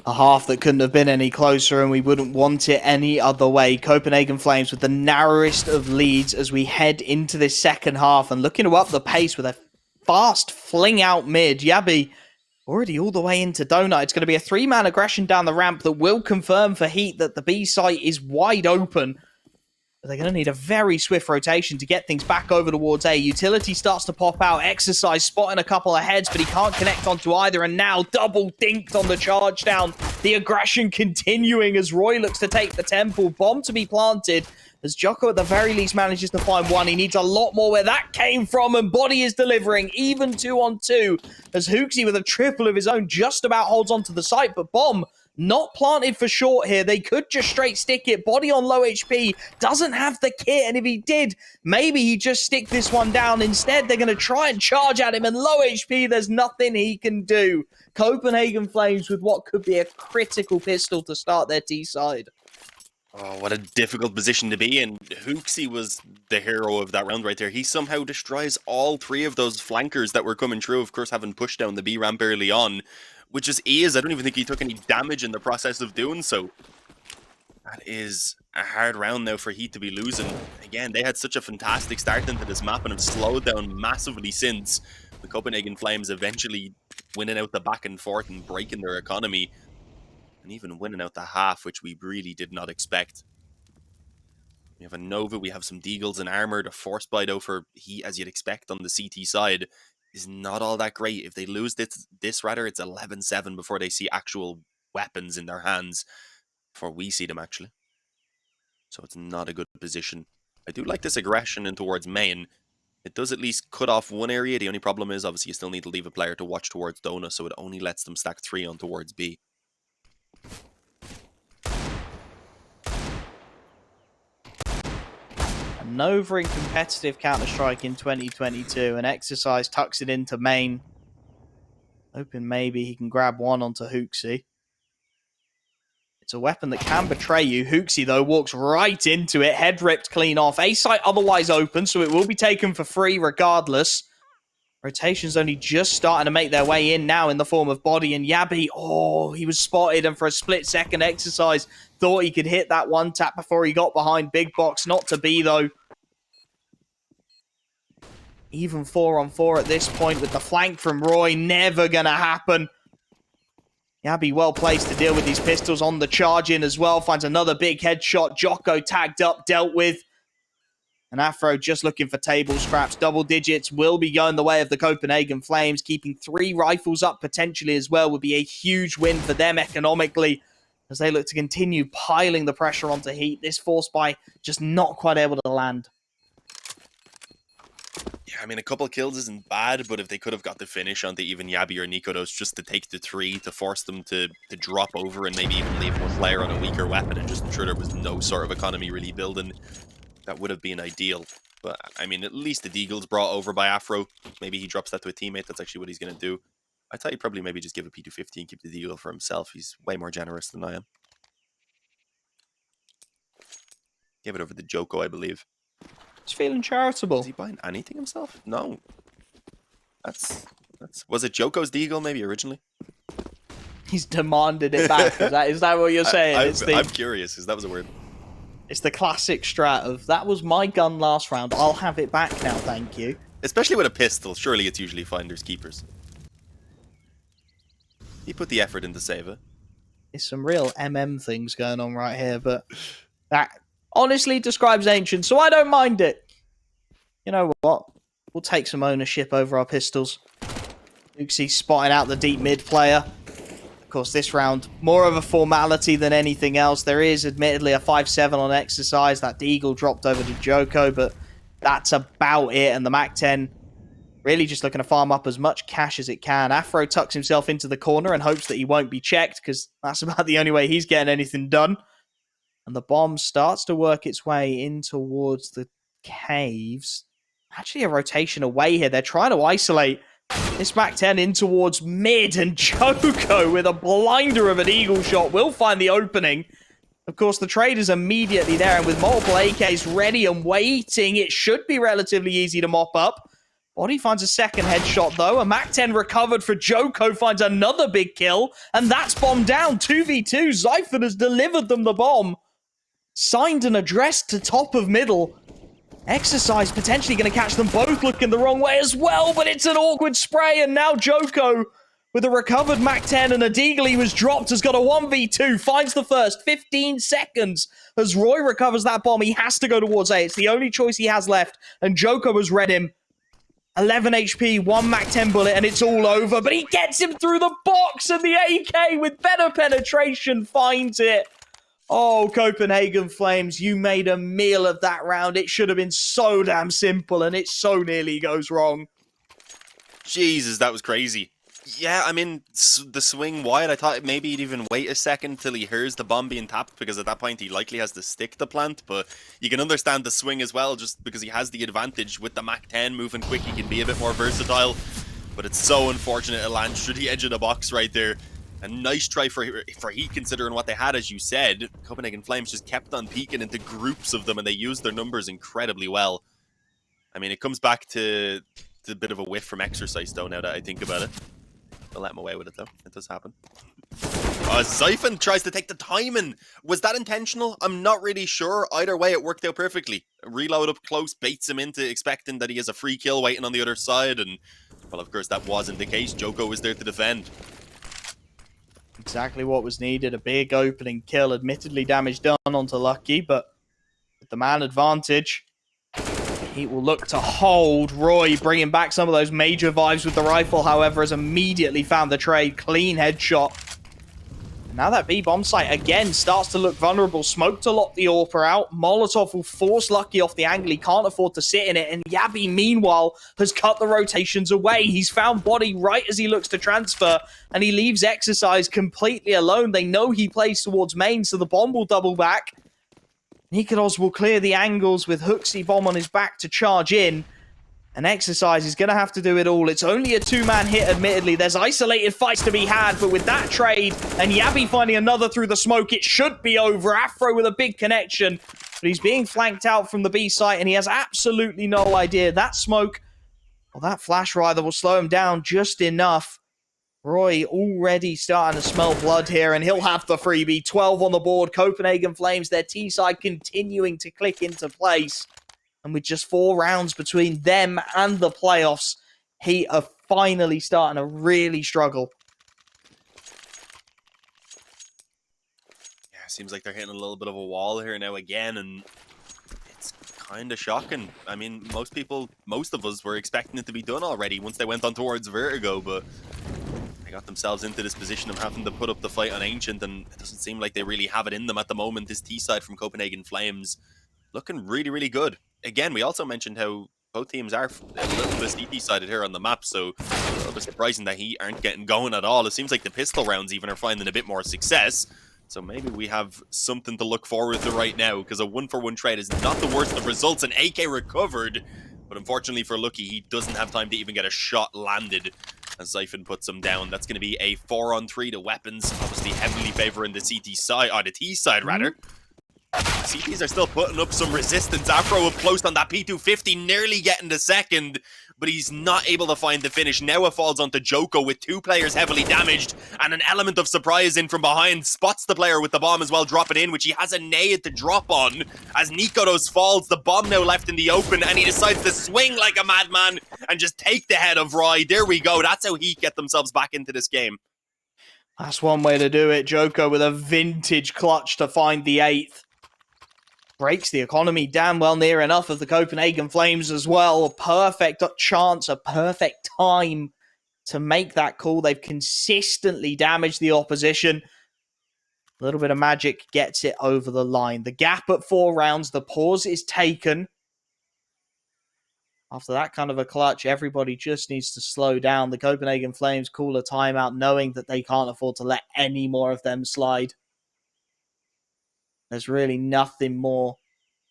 S1: A half that couldn't have been any closer, and we wouldn't want it any other way. Copenhagen Flames with the narrowest of leads as we head into this second half, and looking to up the pace with a fast fling out mid. Yabi already all the way into Donut. It's going to be a 3-man aggression down the ramp that will confirm for HEET that the B site is wide open. But they're going to need a very swift rotation to get things back over towards A. Utility starts to pop out. Exercise spotting a couple of heads, but he can't connect onto either. And now double dinked on the charge down. The aggression continuing as Roy looks to take the temple. Bomb to be planted as Jocko at the very least manages to find one. He needs a lot more where that came from, and Body is delivering. Even 2-on-2 as Hooksy with a triple of his own just about holds onto the site, but Bomb not planted for short here. They could just straight stick it. Body on low HP. Doesn't have the kit. And if he did, maybe he just stick this one down. Instead, they're going to try and charge at him. And low HP, there's nothing he can do. Copenhagen Flames with what could be a critical pistol to start their T side.
S2: Oh, what a difficult position to be in. Hooksy was the hero of that round right there. He somehow destroys all 3 of those flankers that were coming through, of course, having pushed down the B ramp early on. Which is ease. I don't even think he took any damage in the process of doing so. That is a hard round now for HEET to be losing. Again, they had such a fantastic start into this map and have slowed down massively since. The Copenhagen Flames eventually winning out the back and forth and breaking their economy. And even winning out the half, which we really did not expect. We have a Nova, we have some Deagles and armor. The force bite out for HEET, as you'd expect on the CT side, is not all that great. If they lose this rather, it's 11-7 before they see actual weapons in their hands. Before we see them, actually. So it's not a good position. I do like this aggression in towards main. It does at least cut off one area. The only problem is, obviously, you still need to leave a player to watch towards Donut, so it only lets them stack 3 on towards B.
S1: Nova in competitive Counter-Strike in 2022, and Exercise tucks it into main. Hoping maybe he can grab one onto Hooksy. It's a weapon that can betray you. Hooksy, though, walks right into it. Head ripped clean off. A site otherwise open, so it will be taken for free regardless. Rotation's only just starting to make their way in now in the form of Body and Yabi. Oh, he was spotted, and for a split second, Exercise thought he could hit that one tap before he got behind Big Box. Not to be, though. Even 4-on-4 at this point with the flank from Roy. Never going to happen. Yabi well placed to deal with these pistols on the charge in as well. Finds another big headshot. Jocko tagged up, dealt with. And Afro just looking for table scraps. Double digits will be going the way of the Copenhagen Flames. Keeping 3 rifles up potentially as well would be a huge win for them economically, as they look to continue piling the pressure onto HEET. This force buy just not quite able to land.
S2: Yeah, I mean, a couple of kills isn't bad, but if they could have got the finish onto even Yabi or Nikodos just to take the 3, to force them to drop over and maybe even leave one player on a weaker weapon and just ensure there was no sort of economy really building, that would have been ideal. But, I mean, at least the Deagle's brought over by Afro. Maybe he drops that to a teammate. That's actually what he's going to do. I thought he'd probably maybe just give a P250 and keep the Deagle for himself. He's way more generous than I am. Gave it over to Joko, I believe.
S1: He's feeling charitable.
S2: Is he buying anything himself? No. That's was it Joko's Deagle maybe originally?
S1: He's demanded it back. Is that what you're saying?
S2: I'm curious, because that was a word.
S1: It's the classic strat of, that was my gun last round, I'll have it back now, thank you.
S2: Especially with a pistol, surely it's usually finders keepers. He put the effort into save it.
S1: There's some real MM things going on right here, but that honestly describes Ancient, so I don't mind it. You know what? We'll take some ownership over our pistols. Hooksy spotting out the deep mid player. Of course, this round, more of a formality than anything else. There is admittedly a 5-7 on Exercise. That Deagle dropped over to Joko, but that's about it. And the MAC-10 really just looking to farm up as much cash as it can. Afro tucks himself into the corner and hopes that he won't be checked, because that's about the only way he's getting anything done. And the bomb starts to work its way in towards the caves. Actually, a rotation away here. They're trying to isolate this MAC-10 in towards mid, and Joko with a blinder of an eagle shot will find the opening. Of course, the trade is immediately there, and with multiple AKs ready and waiting, it should be relatively easy to mop up. Body finds a second headshot, though. A MAC-10 recovered for Joko, finds another big kill, and that's bomb down. 2v2. Zyphon has delivered them the bomb. Signed and addressed to top of middle. Exercise potentially going to catch them both looking the wrong way as well, but it's an awkward spray, and now Joko, with a recovered MAC-10 and a deagle he was dropped, has got a 1v2, finds the first. 15 seconds as Roy recovers that bomb. He has to go towards A. It's the only choice he has left, and Joko has read him. 11 HP, 1 MAC-10 bullet, and it's all over. But he gets him through the box, and the AK, with better penetration, finds it. Oh, Copenhagen Flames, you made a meal of that round. It should have been so damn simple, and it so nearly goes wrong.
S2: Jesus, that was crazy. Yeah, I mean, the swing wide, I thought maybe he'd even wait a second till he hears the bomb being tapped, because at that point he likely has to stick the plant, but you can understand the swing as well, just because he has the advantage with the MAC-10 moving quick. He can be a bit more versatile, but it's so unfortunate it lands through the edge of the box right there. A nice try for HEET, considering what they had, as you said. Copenhagen Flames just kept on peeking into groups of them, and they used their numbers incredibly well. I mean, it comes back to a bit of a whiff from Exercise, though, now that I think about it. I'll let him away with it, though. It does happen. Zyphon tries to take the timing. Was that intentional? I'm not really sure. Either way, it worked out perfectly. Reload up close, baits him into expecting that he has a free kill waiting on the other side, and, well, of course, that wasn't the case. Joko was there to defend.
S1: Exactly what was needed. A big opening kill. Admittedly, damage done onto Lucky, but with the man advantage, he will look to hold. Roy bringing back some of those major vibes with the rifle, however, has immediately found the trade. Clean headshot. And now that B bomb site again starts to look vulnerable. Smoke to lock the AWPer out. Molotov will force Lucky off the angle. He can't afford to sit in it. And Yabby, meanwhile, has cut the rotations away. He's found Body right as he looks to transfer. And he leaves Exercise completely alone. They know he plays towards main, so the bomb will double back. Nikolos will clear the angles with Hooksy bomb on his back to charge in. And Exercise is going to have to do it all. It's only a two-man hit, admittedly. There's isolated fights to be had, but with that trade and Yabby finding another through the smoke, it should be over. Afro with a big connection, but he's being flanked out from the B site, and he has absolutely no idea. That smoke, well, that flash rather, will slow him down just enough. Roy already starting to smell blood here, and he'll have the freebie. 12 on the board. Copenhagen Flames, their T-side continuing to click into place. And with just 4 rounds between them and the playoffs, HEET are finally starting to really struggle.
S2: Yeah, seems like they're hitting a little bit of a wall here now again, and it's kind of shocking. I mean, most of us were expecting it to be done already once they went on towards Vertigo, but they got themselves into this position of having to put up the fight on Ancient, and it doesn't seem like they really have it in them at the moment. This T-side from Copenhagen Flames looking really, really good. Again, we also mentioned how both teams are a little bit CT-sided here on the map, so a little bit surprising that HEET aren't getting going at all. It seems like the pistol rounds even are finding a bit more success, so maybe we have something to look forward to right now, because a 1-for-1 trade is not the worst of results. An AK recovered, but unfortunately for Lucky, he doesn't have time to even get a shot landed as Zyphon puts him down. That's going to be a 4-on-3 to weapons, obviously heavily favoring the CT side, or the T side rather. CTs are still putting up some resistance. Afro up close on that P250, nearly getting the second, but he's not able to find the finish. Now it falls onto Joko with 2 players heavily damaged, and an element of surprise in from behind. Spots the player with the bomb as well, dropping in, which he has a nade to drop on. As Nikolos falls, the bomb now left in the open, and he decides to swing like a madman and just take the head of Roy. There we go. That's how HEET get themselves back into this game.
S1: That's one way to do it. Joko with a vintage clutch to find the 8th. Breaks the economy damn well near enough of the Copenhagen Flames as well. A perfect chance, a perfect time to make that call. They've consistently damaged the opposition. A little bit of magic gets it over the line. The gap at 4 rounds, the pause is taken. After that kind of a clutch, everybody just needs to slow down. The Copenhagen Flames call a timeout, knowing that they can't afford to let any more of them slide. There's really nothing more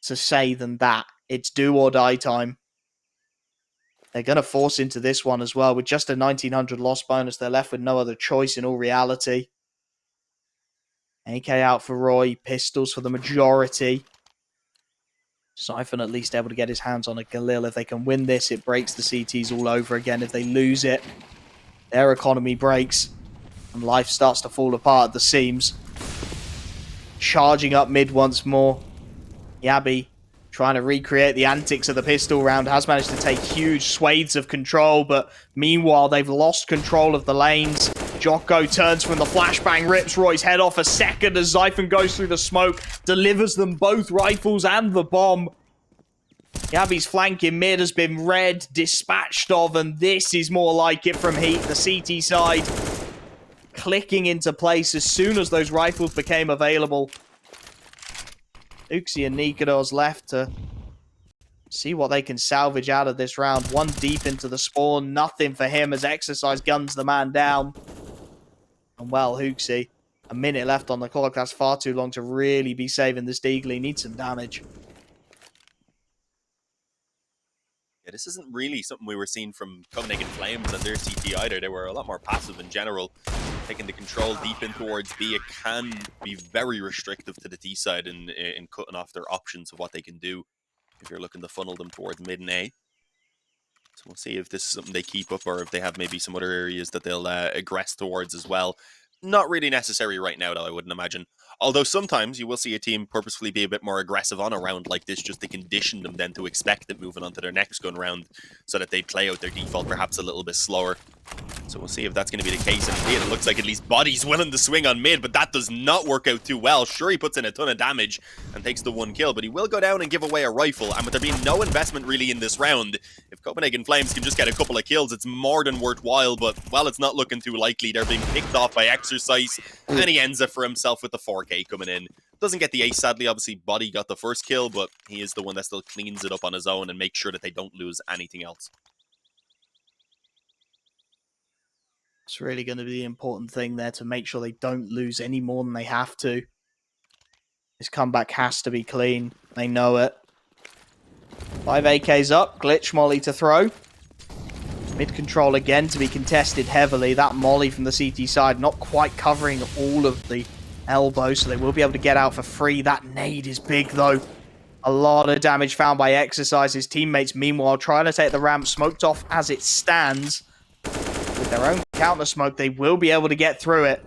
S1: to say than that. It's do or die time. They're going to force into this one as well. With just a 1900 loss bonus, they're left with no other choice in all reality. AK out for Roy. Pistols for the majority. Siphon at least able to get his hands on a Galil. If they can win this, it breaks the CTs all over again. If they lose it, their economy breaks and life starts to fall apart at the seams. Charging up mid once more. Yabi trying to recreate the antics of the pistol round, has managed to take huge swathes of control, but meanwhile they've lost control of the lanes. Jocko turns from the flashbang, rips Roy's head off a second as Xiphon goes through the smoke, delivers them both rifles and the bomb. Yabi's flank in mid has been red, dispatched of, and this is more like it from HEET, the CT side. Clicking into place as soon as those rifles became available. Uxie and Nikodos left to see what they can salvage out of this round. One deep into the spawn, nothing for him as Exercise guns the man down. And well, Uxie, a minute left on the clock. That's far too long to really be saving this Deagle. He needs some damage.
S2: Yeah, this isn't really something we were seeing from Copenhagen Flames and their CT either. They were a lot more passive in general. Taking the control deep in towards B, it can be very restrictive to the T side in cutting off their options of what they can do if you're looking to funnel them towards mid and A. So we'll see if this is something they keep up or if they have maybe some other areas that they'll aggress towards as well. Not really necessary right now, though, I wouldn't imagine. Although sometimes you will see a team purposefully be a bit more aggressive on a round like this, just to condition them then to expect it moving on to their next gun round, so that they play out their default perhaps a little bit slower. So we'll see if that's going to be the case. And indeed, it looks like at least Body's willing to swing on mid, but that does not work out too well. Sure, he puts in a ton of damage and takes the one kill, but he will go down and give away a rifle. And with there being no investment really in this round, if Copenhagen Flames can just get a couple of kills, it's more than worthwhile. But, well, it's not looking too likely. They're being picked off by Exercise, and he ends it for himself with the 4K coming in. Doesn't get the ace, sadly. Obviously, Body got the first kill, but he is the one that still cleans it up on his own and makes sure that they don't lose anything else.
S1: It's really going to be the important thing there to make sure they don't lose any more than they have to. This comeback has to be clean. They know it. 5 AKs up. Glitch molly to throw. Mid control again to be contested heavily. That molly from the CT side not quite covering all of the elbow, so they will be able to get out for free. That nade is big, though. A lot of damage found by Exercise. His teammates, meanwhile, trying to take the ramp. Smoked off as it stands. With their own counter smoke, they will be able to get through it.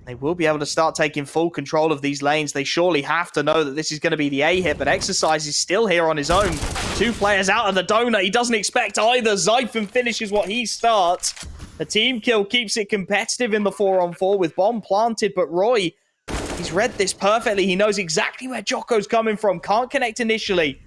S1: They will be able to start taking full control of these lanes. They surely have to know that this is going to be the A hit, but Exercise is still here on his own. 2 players out of the donut. He doesn't expect either. Xiphon finishes what he starts. The team kill keeps it competitive in the 4-on-4 with bomb planted, but Roy, he's read this perfectly. He knows exactly where Jocko's coming from. Can't connect initially.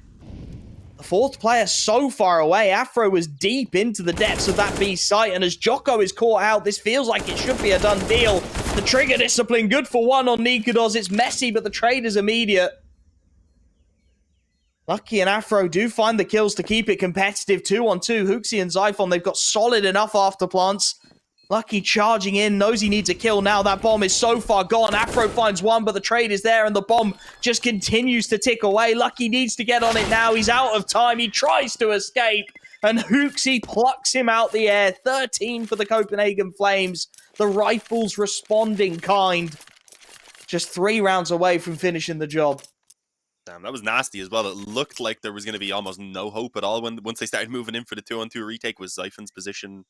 S1: The 4th player so far away. Afro was deep into the depths of that B site, and as Jocko is caught out, this feels like it should be a done deal. The trigger discipline, good for 1 on Nikodos. It's messy, but the trade is immediate. Lucky and Afro do find the kills to keep it competitive. 2-on-2. Uxie and Xiphon, they've got solid enough afterplants. Lucky charging in, knows he needs a kill now. That bomb is so far gone. Afro finds one, but the trade is there, and the bomb just continues to tick away. Lucky needs to get on it now. He's out of time. He tries to escape, and Uxie plucks him out the air. 13 for the Copenhagen Flames. The rifles responding kind. Just 3 rounds away from finishing the job.
S2: Damn, that was nasty as well. It looked like there was going to be almost no hope at all once they started moving in for the 2-on-2 retake with Xiphon's position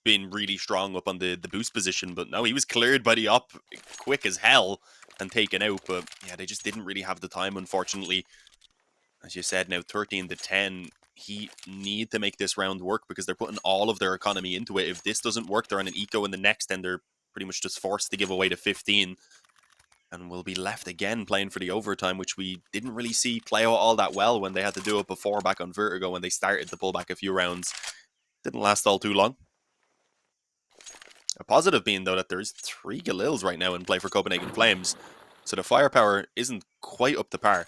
S2: being really strong up on the boost position. But no, he was cleared by the op quick as hell and taken out. But yeah, they just didn't really have the time, unfortunately. As you said, now 13-10. He need to make this round work because they're putting all of their economy into it. If this doesn't work, they're on an eco in the next, then they're pretty much just forced to give away to 15. And we'll be left again playing for the overtime, which we didn't really see play out all that well when they had to do it before back on Vertigo when they started to pull back a few rounds. Didn't last all too long. A positive being, though, that there's 3 Galils right now in play for Copenhagen Flames. So the firepower isn't quite up to par.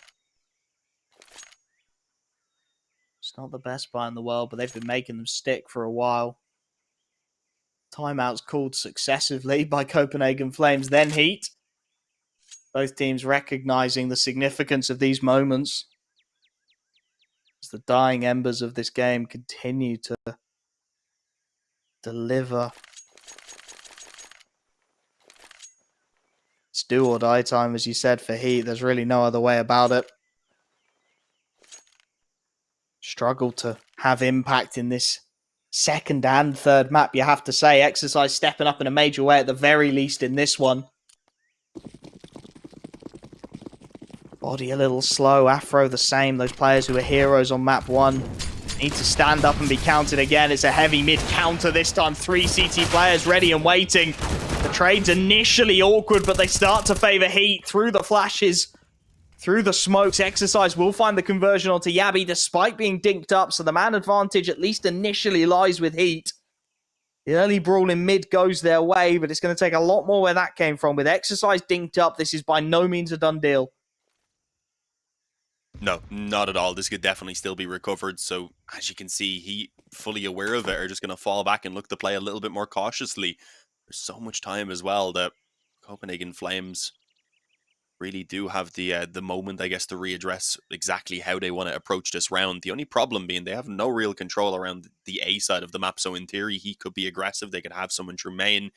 S1: It's not the best buy in the world, but they've been making them stick for a while. Timeouts called successively by Copenhagen Flames, then HEET. Both teams recognizing the significance of these moments as the dying embers of this game continue to deliver. It's do or die time, as you said, for HEET. There's really no other way about it. struggled to have impact in this second and third map, you have to say. Exercise stepping up in a major way at the very least in this one. Body a little slow, Afro the same. Those players who are heroes on map 1 need to stand up and be counted again. It's a heavy mid counter this time. 3 CT players ready and waiting. The trade's initially awkward, but they start to favor HEET through the flashes, through the smokes. Exercise will find the conversion onto Yabi despite being dinked up, so the man advantage at least initially lies with HEET. The early brawl in mid goes their way, but it's going to take a lot more where that came from. With Exercise dinked up, this is by no means a done deal.
S2: No, not at all. This could definitely still be recovered. So, as you can see, he, fully aware of it, are just going to fall back and look to play a little bit more cautiously. There's so much time as well that Copenhagen Flames really do have the moment, I guess, to readdress exactly how they want to approach this round. The only problem being they have no real control around the A side of the map. So, in theory, he could be aggressive. They could have someone through main.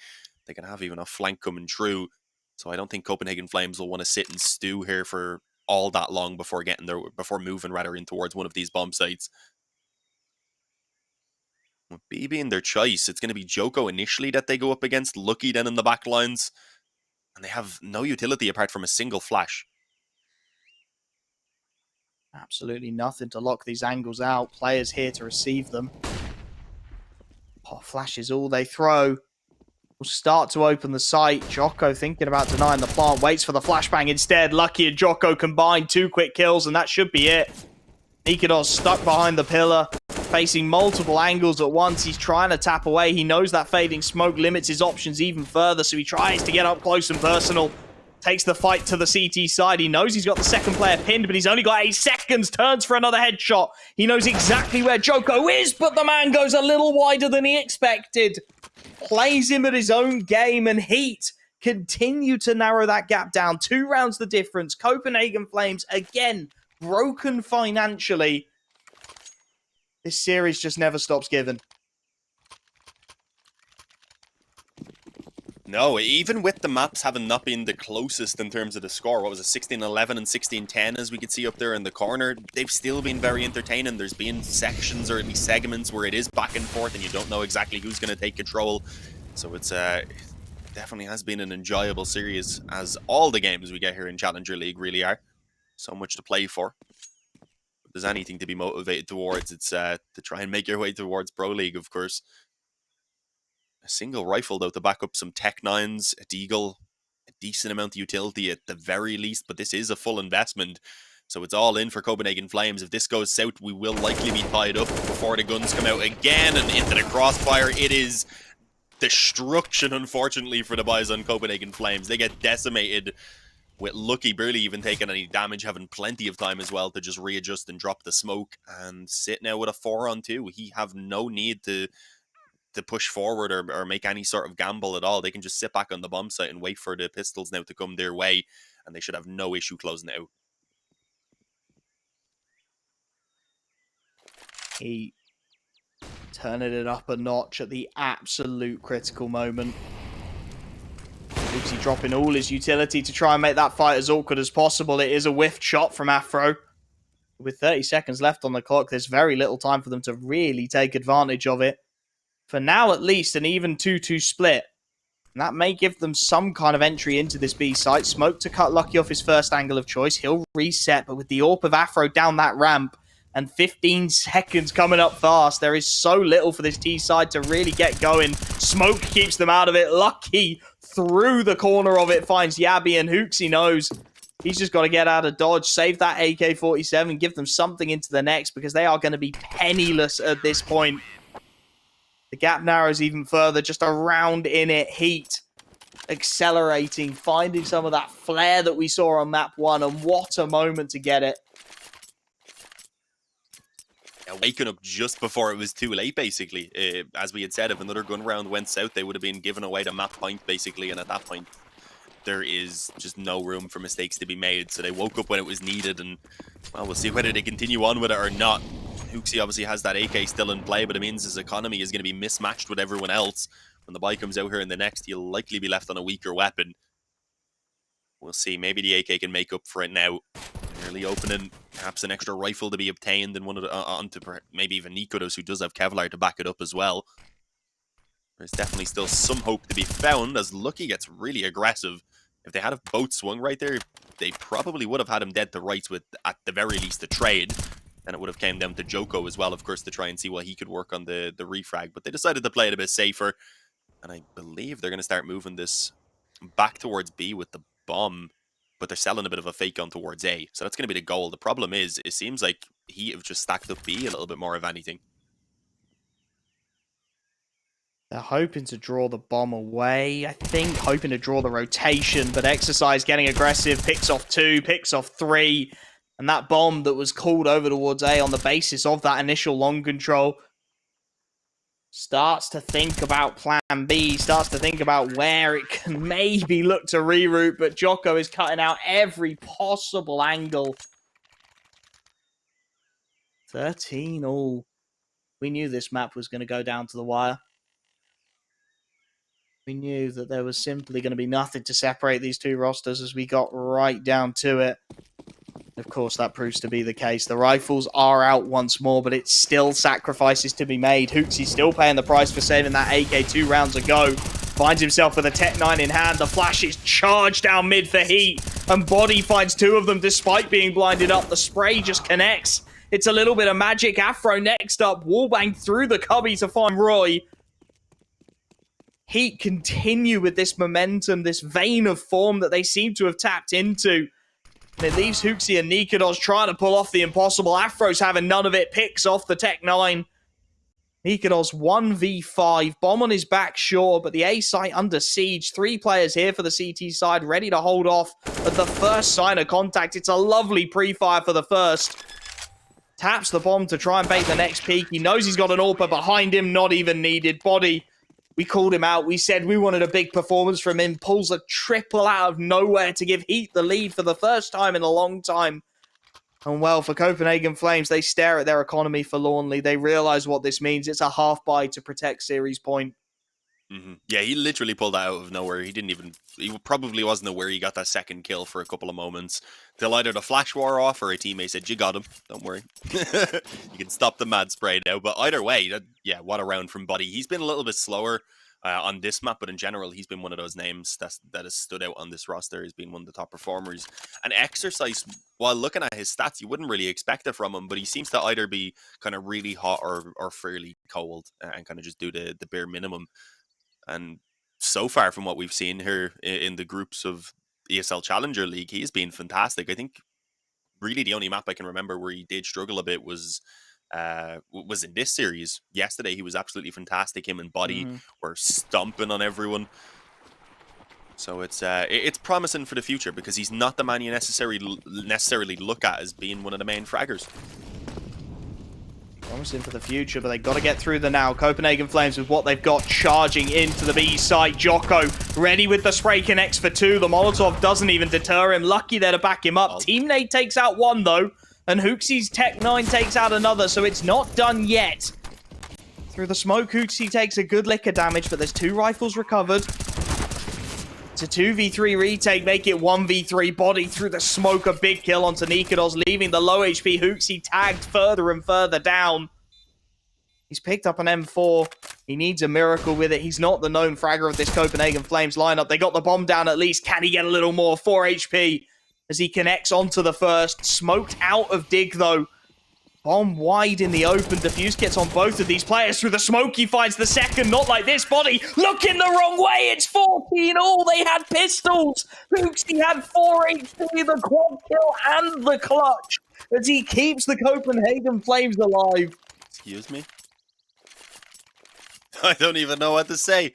S2: They can have even a flank coming through. So, I don't think Copenhagen Flames will want to sit and stew here for all that long before moving rather in towards one of these bomb sites. With B being their choice, it's going to be Joko initially that they go up against, Lucky then in the back lines, and they have no utility apart from a single flash.
S1: Absolutely nothing to lock these angles out. Players here to receive them. Oh, flash is all they throw. Will start to open the site. Jocko thinking about denying the plant. Waits for the flashbang instead. Lucky and Jocko combined. 2 quick kills, and that should be it. Nikador's stuck behind the pillar, facing multiple angles at once. He's trying to tap away. He knows that fading smoke limits his options even further, so he tries to get up close and personal. Takes the fight to the CT side. He knows he's got the second player pinned, but he's only got 8 seconds. Turns for another headshot. He knows exactly where Joko is, but the man goes a little wider than he expected. Plays him at his own game, and HEET continue to narrow that gap down. 2 rounds the difference. Copenhagen Flames, again, broken financially. This series just never stops giving.
S2: No, even with the maps having not been the closest in terms of the score, what was it, 16-11 and 16-10 as we could see up there in the corner, they've still been very entertaining. There's been sections or at least segments where it is back and forth and you don't know exactly who's going to take control. So it's it definitely has been an enjoyable series, as all the games we get here in Challenger League really are. So much to play for. If there's anything to be motivated towards, it's to try and make your way towards Pro League, of course. A single rifle, though, to back up some Tech 9s, a Deagle, a decent amount of utility at the very least, but this is a full investment. So it's all in for Copenhagen Flames. If this goes south, we will likely be tied up before the guns come out again and into the crossfire. It is destruction, unfortunately, for the boys on Copenhagen Flames. They get decimated, with Lucky barely even taking any damage, having plenty of time as well to just readjust and drop the smoke, and sit now with a 4-on-2. He have no need to push forward or make any sort of gamble at all. They can just sit back on the bomb site and wait for the pistols now to come their way, and they should have no issue closing it out.
S1: He turning it up a notch at the absolute critical moment. Lucy dropping all his utility to try and make that fight as awkward as possible. It is a whiffed shot from Afro. With 30 seconds left on the clock, there's very little time for them to really take advantage of it. For now, at least, an even 2-2 split. And that may give them some kind of entry into this B site. Smoke to cut Lucky off his first angle of choice. He'll reset, but with the AWP of Afro down that ramp and 15 seconds coming up fast, there is so little for this T side to really get going. Smoke keeps them out of it. Lucky through the corner of it finds Yabi, and Hooksy knows he's just got to get out of dodge, save that AK-47, give them something into the next, because they are going to be penniless at this point. The gap narrows even further, just around in it. HEET accelerating, finding some of that flair that we saw on map 1, and what a moment to get it.
S2: Yeah, waking up just before it was too late, basically. As we had said, if another gun round went south, they would have been given away the map point, basically, and at that point, there is just no room for mistakes to be made. So they woke up when it was needed, and, well, we'll see whether they continue on with it or not. Hooksy obviously has that AK still in play, but it means his economy is going to be mismatched with everyone else. When the buy comes out here in the next, he'll likely be left on a weaker weapon. We'll see. Maybe the AK can make up for it now. Nearly opening perhaps an extra rifle to be obtained, and one of the, onto maybe even Nikodos, who does have Kevlar to back it up as well. There's definitely still some hope to be found as Lucky gets really aggressive. If they had have both swung right there, they probably would have had him dead to rights with, at the very least, a trade. And it would have came down to Joko as well, of course, to try and see what he could work on the refrag. But they decided to play it a bit safer. And I believe they're going to start moving this back towards B with the bomb. But they're selling a bit of a fake on towards A. So that's going to be the goal. The problem is, it seems like HEET have just stacked up B a little bit more, if anything.
S1: They're hoping to draw the bomb away, I think, hoping to draw the rotation, but Exercise getting aggressive, picks off 2, picks off 3, and that bomb that was called over towards A on the basis of that initial long control starts to think about plan B, starts to think about where it can maybe look to reroute, but Jocko is cutting out every possible angle. 13 all. We knew this map was going to go down to the wire. We knew that there was simply going to be nothing to separate these two rosters as we got right down to it. Of course, that proves to be the case. The rifles are out once more, but it's still sacrifices to be made. Hootsy's still paying the price for saving that AK 2 rounds ago. Finds himself with a Tech 9 in hand. The flash is charged down mid for HEET. And Body finds 2 of them despite being blinded up. The spray just connects. It's a little bit of magic. Afro next up. Wallbang through the cubby to find Roy. HEET continue with this momentum, this vein of form that they seem to have tapped into. And it leaves Hooksy and Nikodos trying to pull off the impossible. Afro's having none of it, picks off the Tech 9. Nikodos 1v5, bomb on his back, sure, but the A site under siege. 3 players here for the CT side, ready to hold off at the first sign of contact. It's a lovely pre-fire for the first. Taps the bomb to try and bait the next peek. He knows he's got an AWPer behind him, not even needed. Body. We called him out. We said we wanted a big performance from him. Pulls a triple out of nowhere to give HEET the lead for the first time in a long time. And well, for Copenhagen Flames, they stare at their economy forlornly. They realize what this means. It's a half buy to protect series point.
S2: Yeah, he literally pulled that out of nowhere. He probably wasn't aware he got that second kill for a couple of moments. Till either the flash wore off or a teammate said, "You got him, don't worry." You can stop the mad spray now. But either way, yeah, what a round from Body. He's been a little bit slower on this map, but in general, he's been one of those names that has stood out on this roster. He's been one of the top performers. And Exercise, while looking at his stats, you wouldn't really expect it from him, but he seems to either be kind of really hot or fairly cold and kind of just do the bare minimum. And so far from what we've seen here in the groups of ESL Challenger League, he's been fantastic. I think really the only map I can remember where he did struggle a bit was in this series. Yesterday, he was absolutely fantastic. Him and Body were stomping on everyone. So it's promising for the future because he's not the man you necessarily look at as being one of the main fraggers.
S1: Promising for the future, but they've got to get through the now. Copenhagen Flames with what they've got charging into the B site. Jocko ready with the spray, connects for 2. The Molotov doesn't even deter him. Lucky there to back him up. Teammate takes out 1 though, and Hooksy's Tech 9 takes out another, so it's not done yet. Through the smoke, Hooksy takes a good lick of damage, but there's 2 rifles recovered. It's a 2v3 retake, make it 1v3. Body through the smoke, a big kill onto Nikodos, leaving the low HP Hooksy tagged further and further down. He's picked up an M4. He needs a miracle with it. He's not the known fragger of this Copenhagen Flames lineup. They got the bomb down at least. Can he get a little more? 4 HP as he connects onto the first. Smoked out of dig, though. Bomb wide in the open. Defuse gets on both of these players. Through the smoke, he finds the second. Not like this. Body looking the wrong way. It's 14 all. They had pistols. Hooksy had 4 HP, the quad kill and the clutch as he keeps the Copenhagen Flames alive.
S2: Excuse me? I don't even know what to say.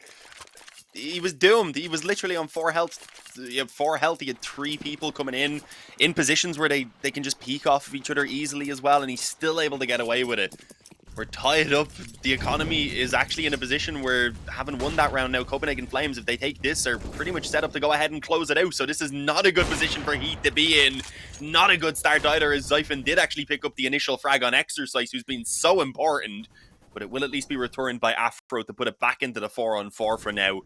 S2: He was doomed. He was literally on 4 health. He had 4 health. He had 3 people coming in positions where they can just peek off of each other easily as well, and he's still able to get away with it. We're tied up. The economy is actually in a position where, having won that round now, Copenhagen Flames, if they take this, are pretty much set up to go ahead and close it out. So this is not a good position for HEET to be in. Not a good start either, as Zyphon did actually pick up the initial frag on Exercise, who's been so important. But it will at least be returned by Afro to put it back into the 4-on-4 for now.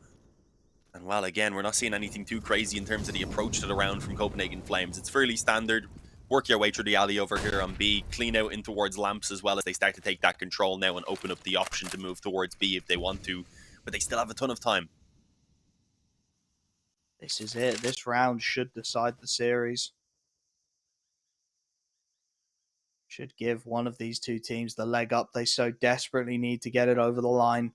S2: And well, again, we're not seeing anything too crazy in terms of the approach to the round from Copenhagen Flames. It's fairly standard. work your way through the alley over here on B, clean out in towards lamps as well as they start to take that control now and open up the option to move towards B if they want to, but they still have a ton of time.
S1: This is it. This round should decide the series. Should give one of these two teams the leg up they so desperately need to get it over the line.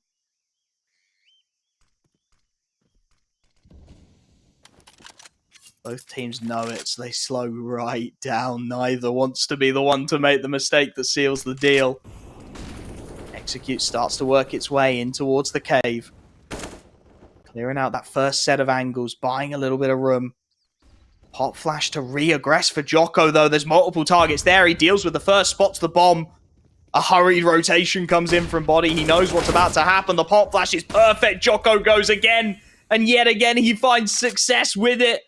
S1: Both teams know it, so they slow right down. Neither wants to be the one to make the mistake that seals the deal. Execute starts to work its way in towards the cave. Clearing out that first set of angles, buying a little bit of room. Pop flash to re-aggress for Jocko, though. There's multiple targets there. He deals with the first, spots the bomb. A hurried rotation comes in from Body. He knows what's about to happen. The pop flash is perfect. Jocko goes again. And yet again, he finds success with it.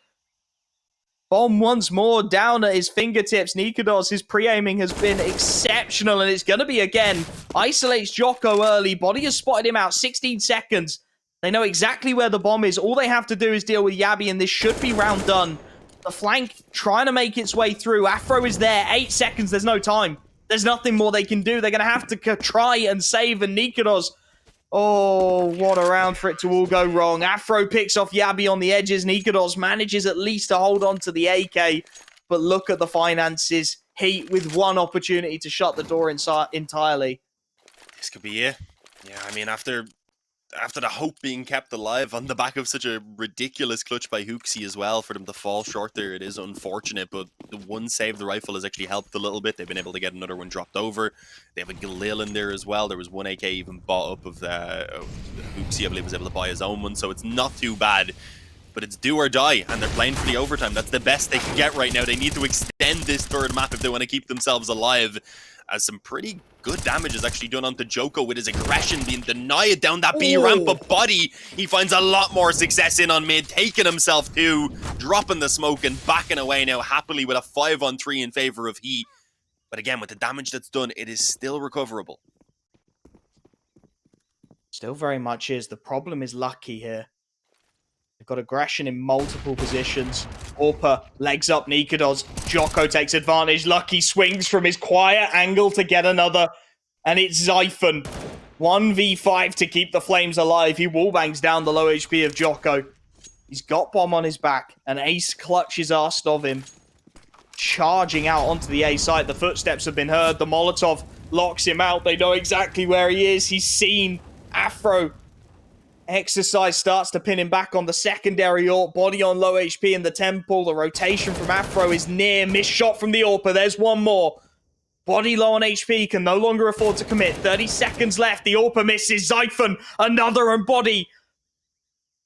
S1: Bomb once more down at his fingertips. Nikodos, his pre-aiming has been exceptional, and it's going to be again. Isolates Jocko early. Body has spotted him out 16 seconds. They know exactly where the bomb is. All they have to do is deal with Yabi, and this should be round done. The flank trying to make its way through. Afro is there. 8 seconds. There's no time. There's nothing more they can do. They're going to have to try and save, and Nikodos... Oh, what a round for it to all go wrong. Afro picks off Yabi on the edges. Nikodos manages at least to hold on to the AK. But look at the finances. Heat with one opportunity to shut the door entirely.
S2: This could be it. Yeah, I mean, after the hope being kept alive on the back of such a ridiculous clutch by Hooksy as well, for them to fall short there, it is unfortunate, but the one save the rifle has actually helped a little bit. They've been able to get another one dropped over. They have a Galil in there as well. There was one AK even bought up of Hooksy, I believe, was able to buy his own one, so it's not too bad. But it's do or die, and they're playing for the overtime. That's the best they can get right now. They need to extend this third map if they want to keep themselves alive, as some pretty good damage is actually done onto Joko with his aggression being denied down that B ramp, but Body, he finds a lot more success in on mid, taking himself to, dropping the smoke and backing away now happily with a 5-on-3 in favor of HEET. But again, with the damage that's done, it is still recoverable.
S1: Still very much is. The problem is Lucky here. They've got aggression in multiple positions. Orpa legs up Nikodos. Jocko takes advantage. Lucky swings from his quiet angle to get another. And it's Zyphon. 1v5 to keep the flames alive. He wallbangs down the low HP of Jocko. He's got bomb on his back. And Ace clutches asked of him. Charging out onto the A site. The footsteps have been heard. The Molotov locks him out. They know exactly where he is. He's seen. Afro. Exercise starts to pin him back on the secondary AWP. Body on low HP in the temple. The rotation from Afro is near. Missed shot from the AWPer. There's one more. Body low on HP. Can no longer afford to commit. 30 seconds left. The AWPer misses. Zyphon. Another, and Body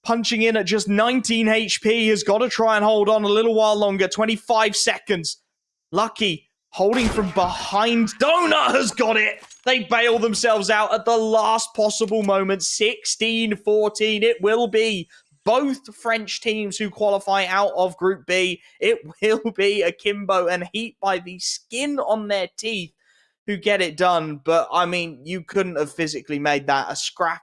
S1: punching in at just 19 HP. Has got to try and hold on a little while longer. 25 seconds. Lucky holding from behind. Donut has got it. They bail themselves out at the last possible moment. 16-14. It will be both French teams who qualify out of Group B. It will be Akimbo and HEET by the skin on their teeth who get it done. But, I mean, you couldn't have physically made that a scrap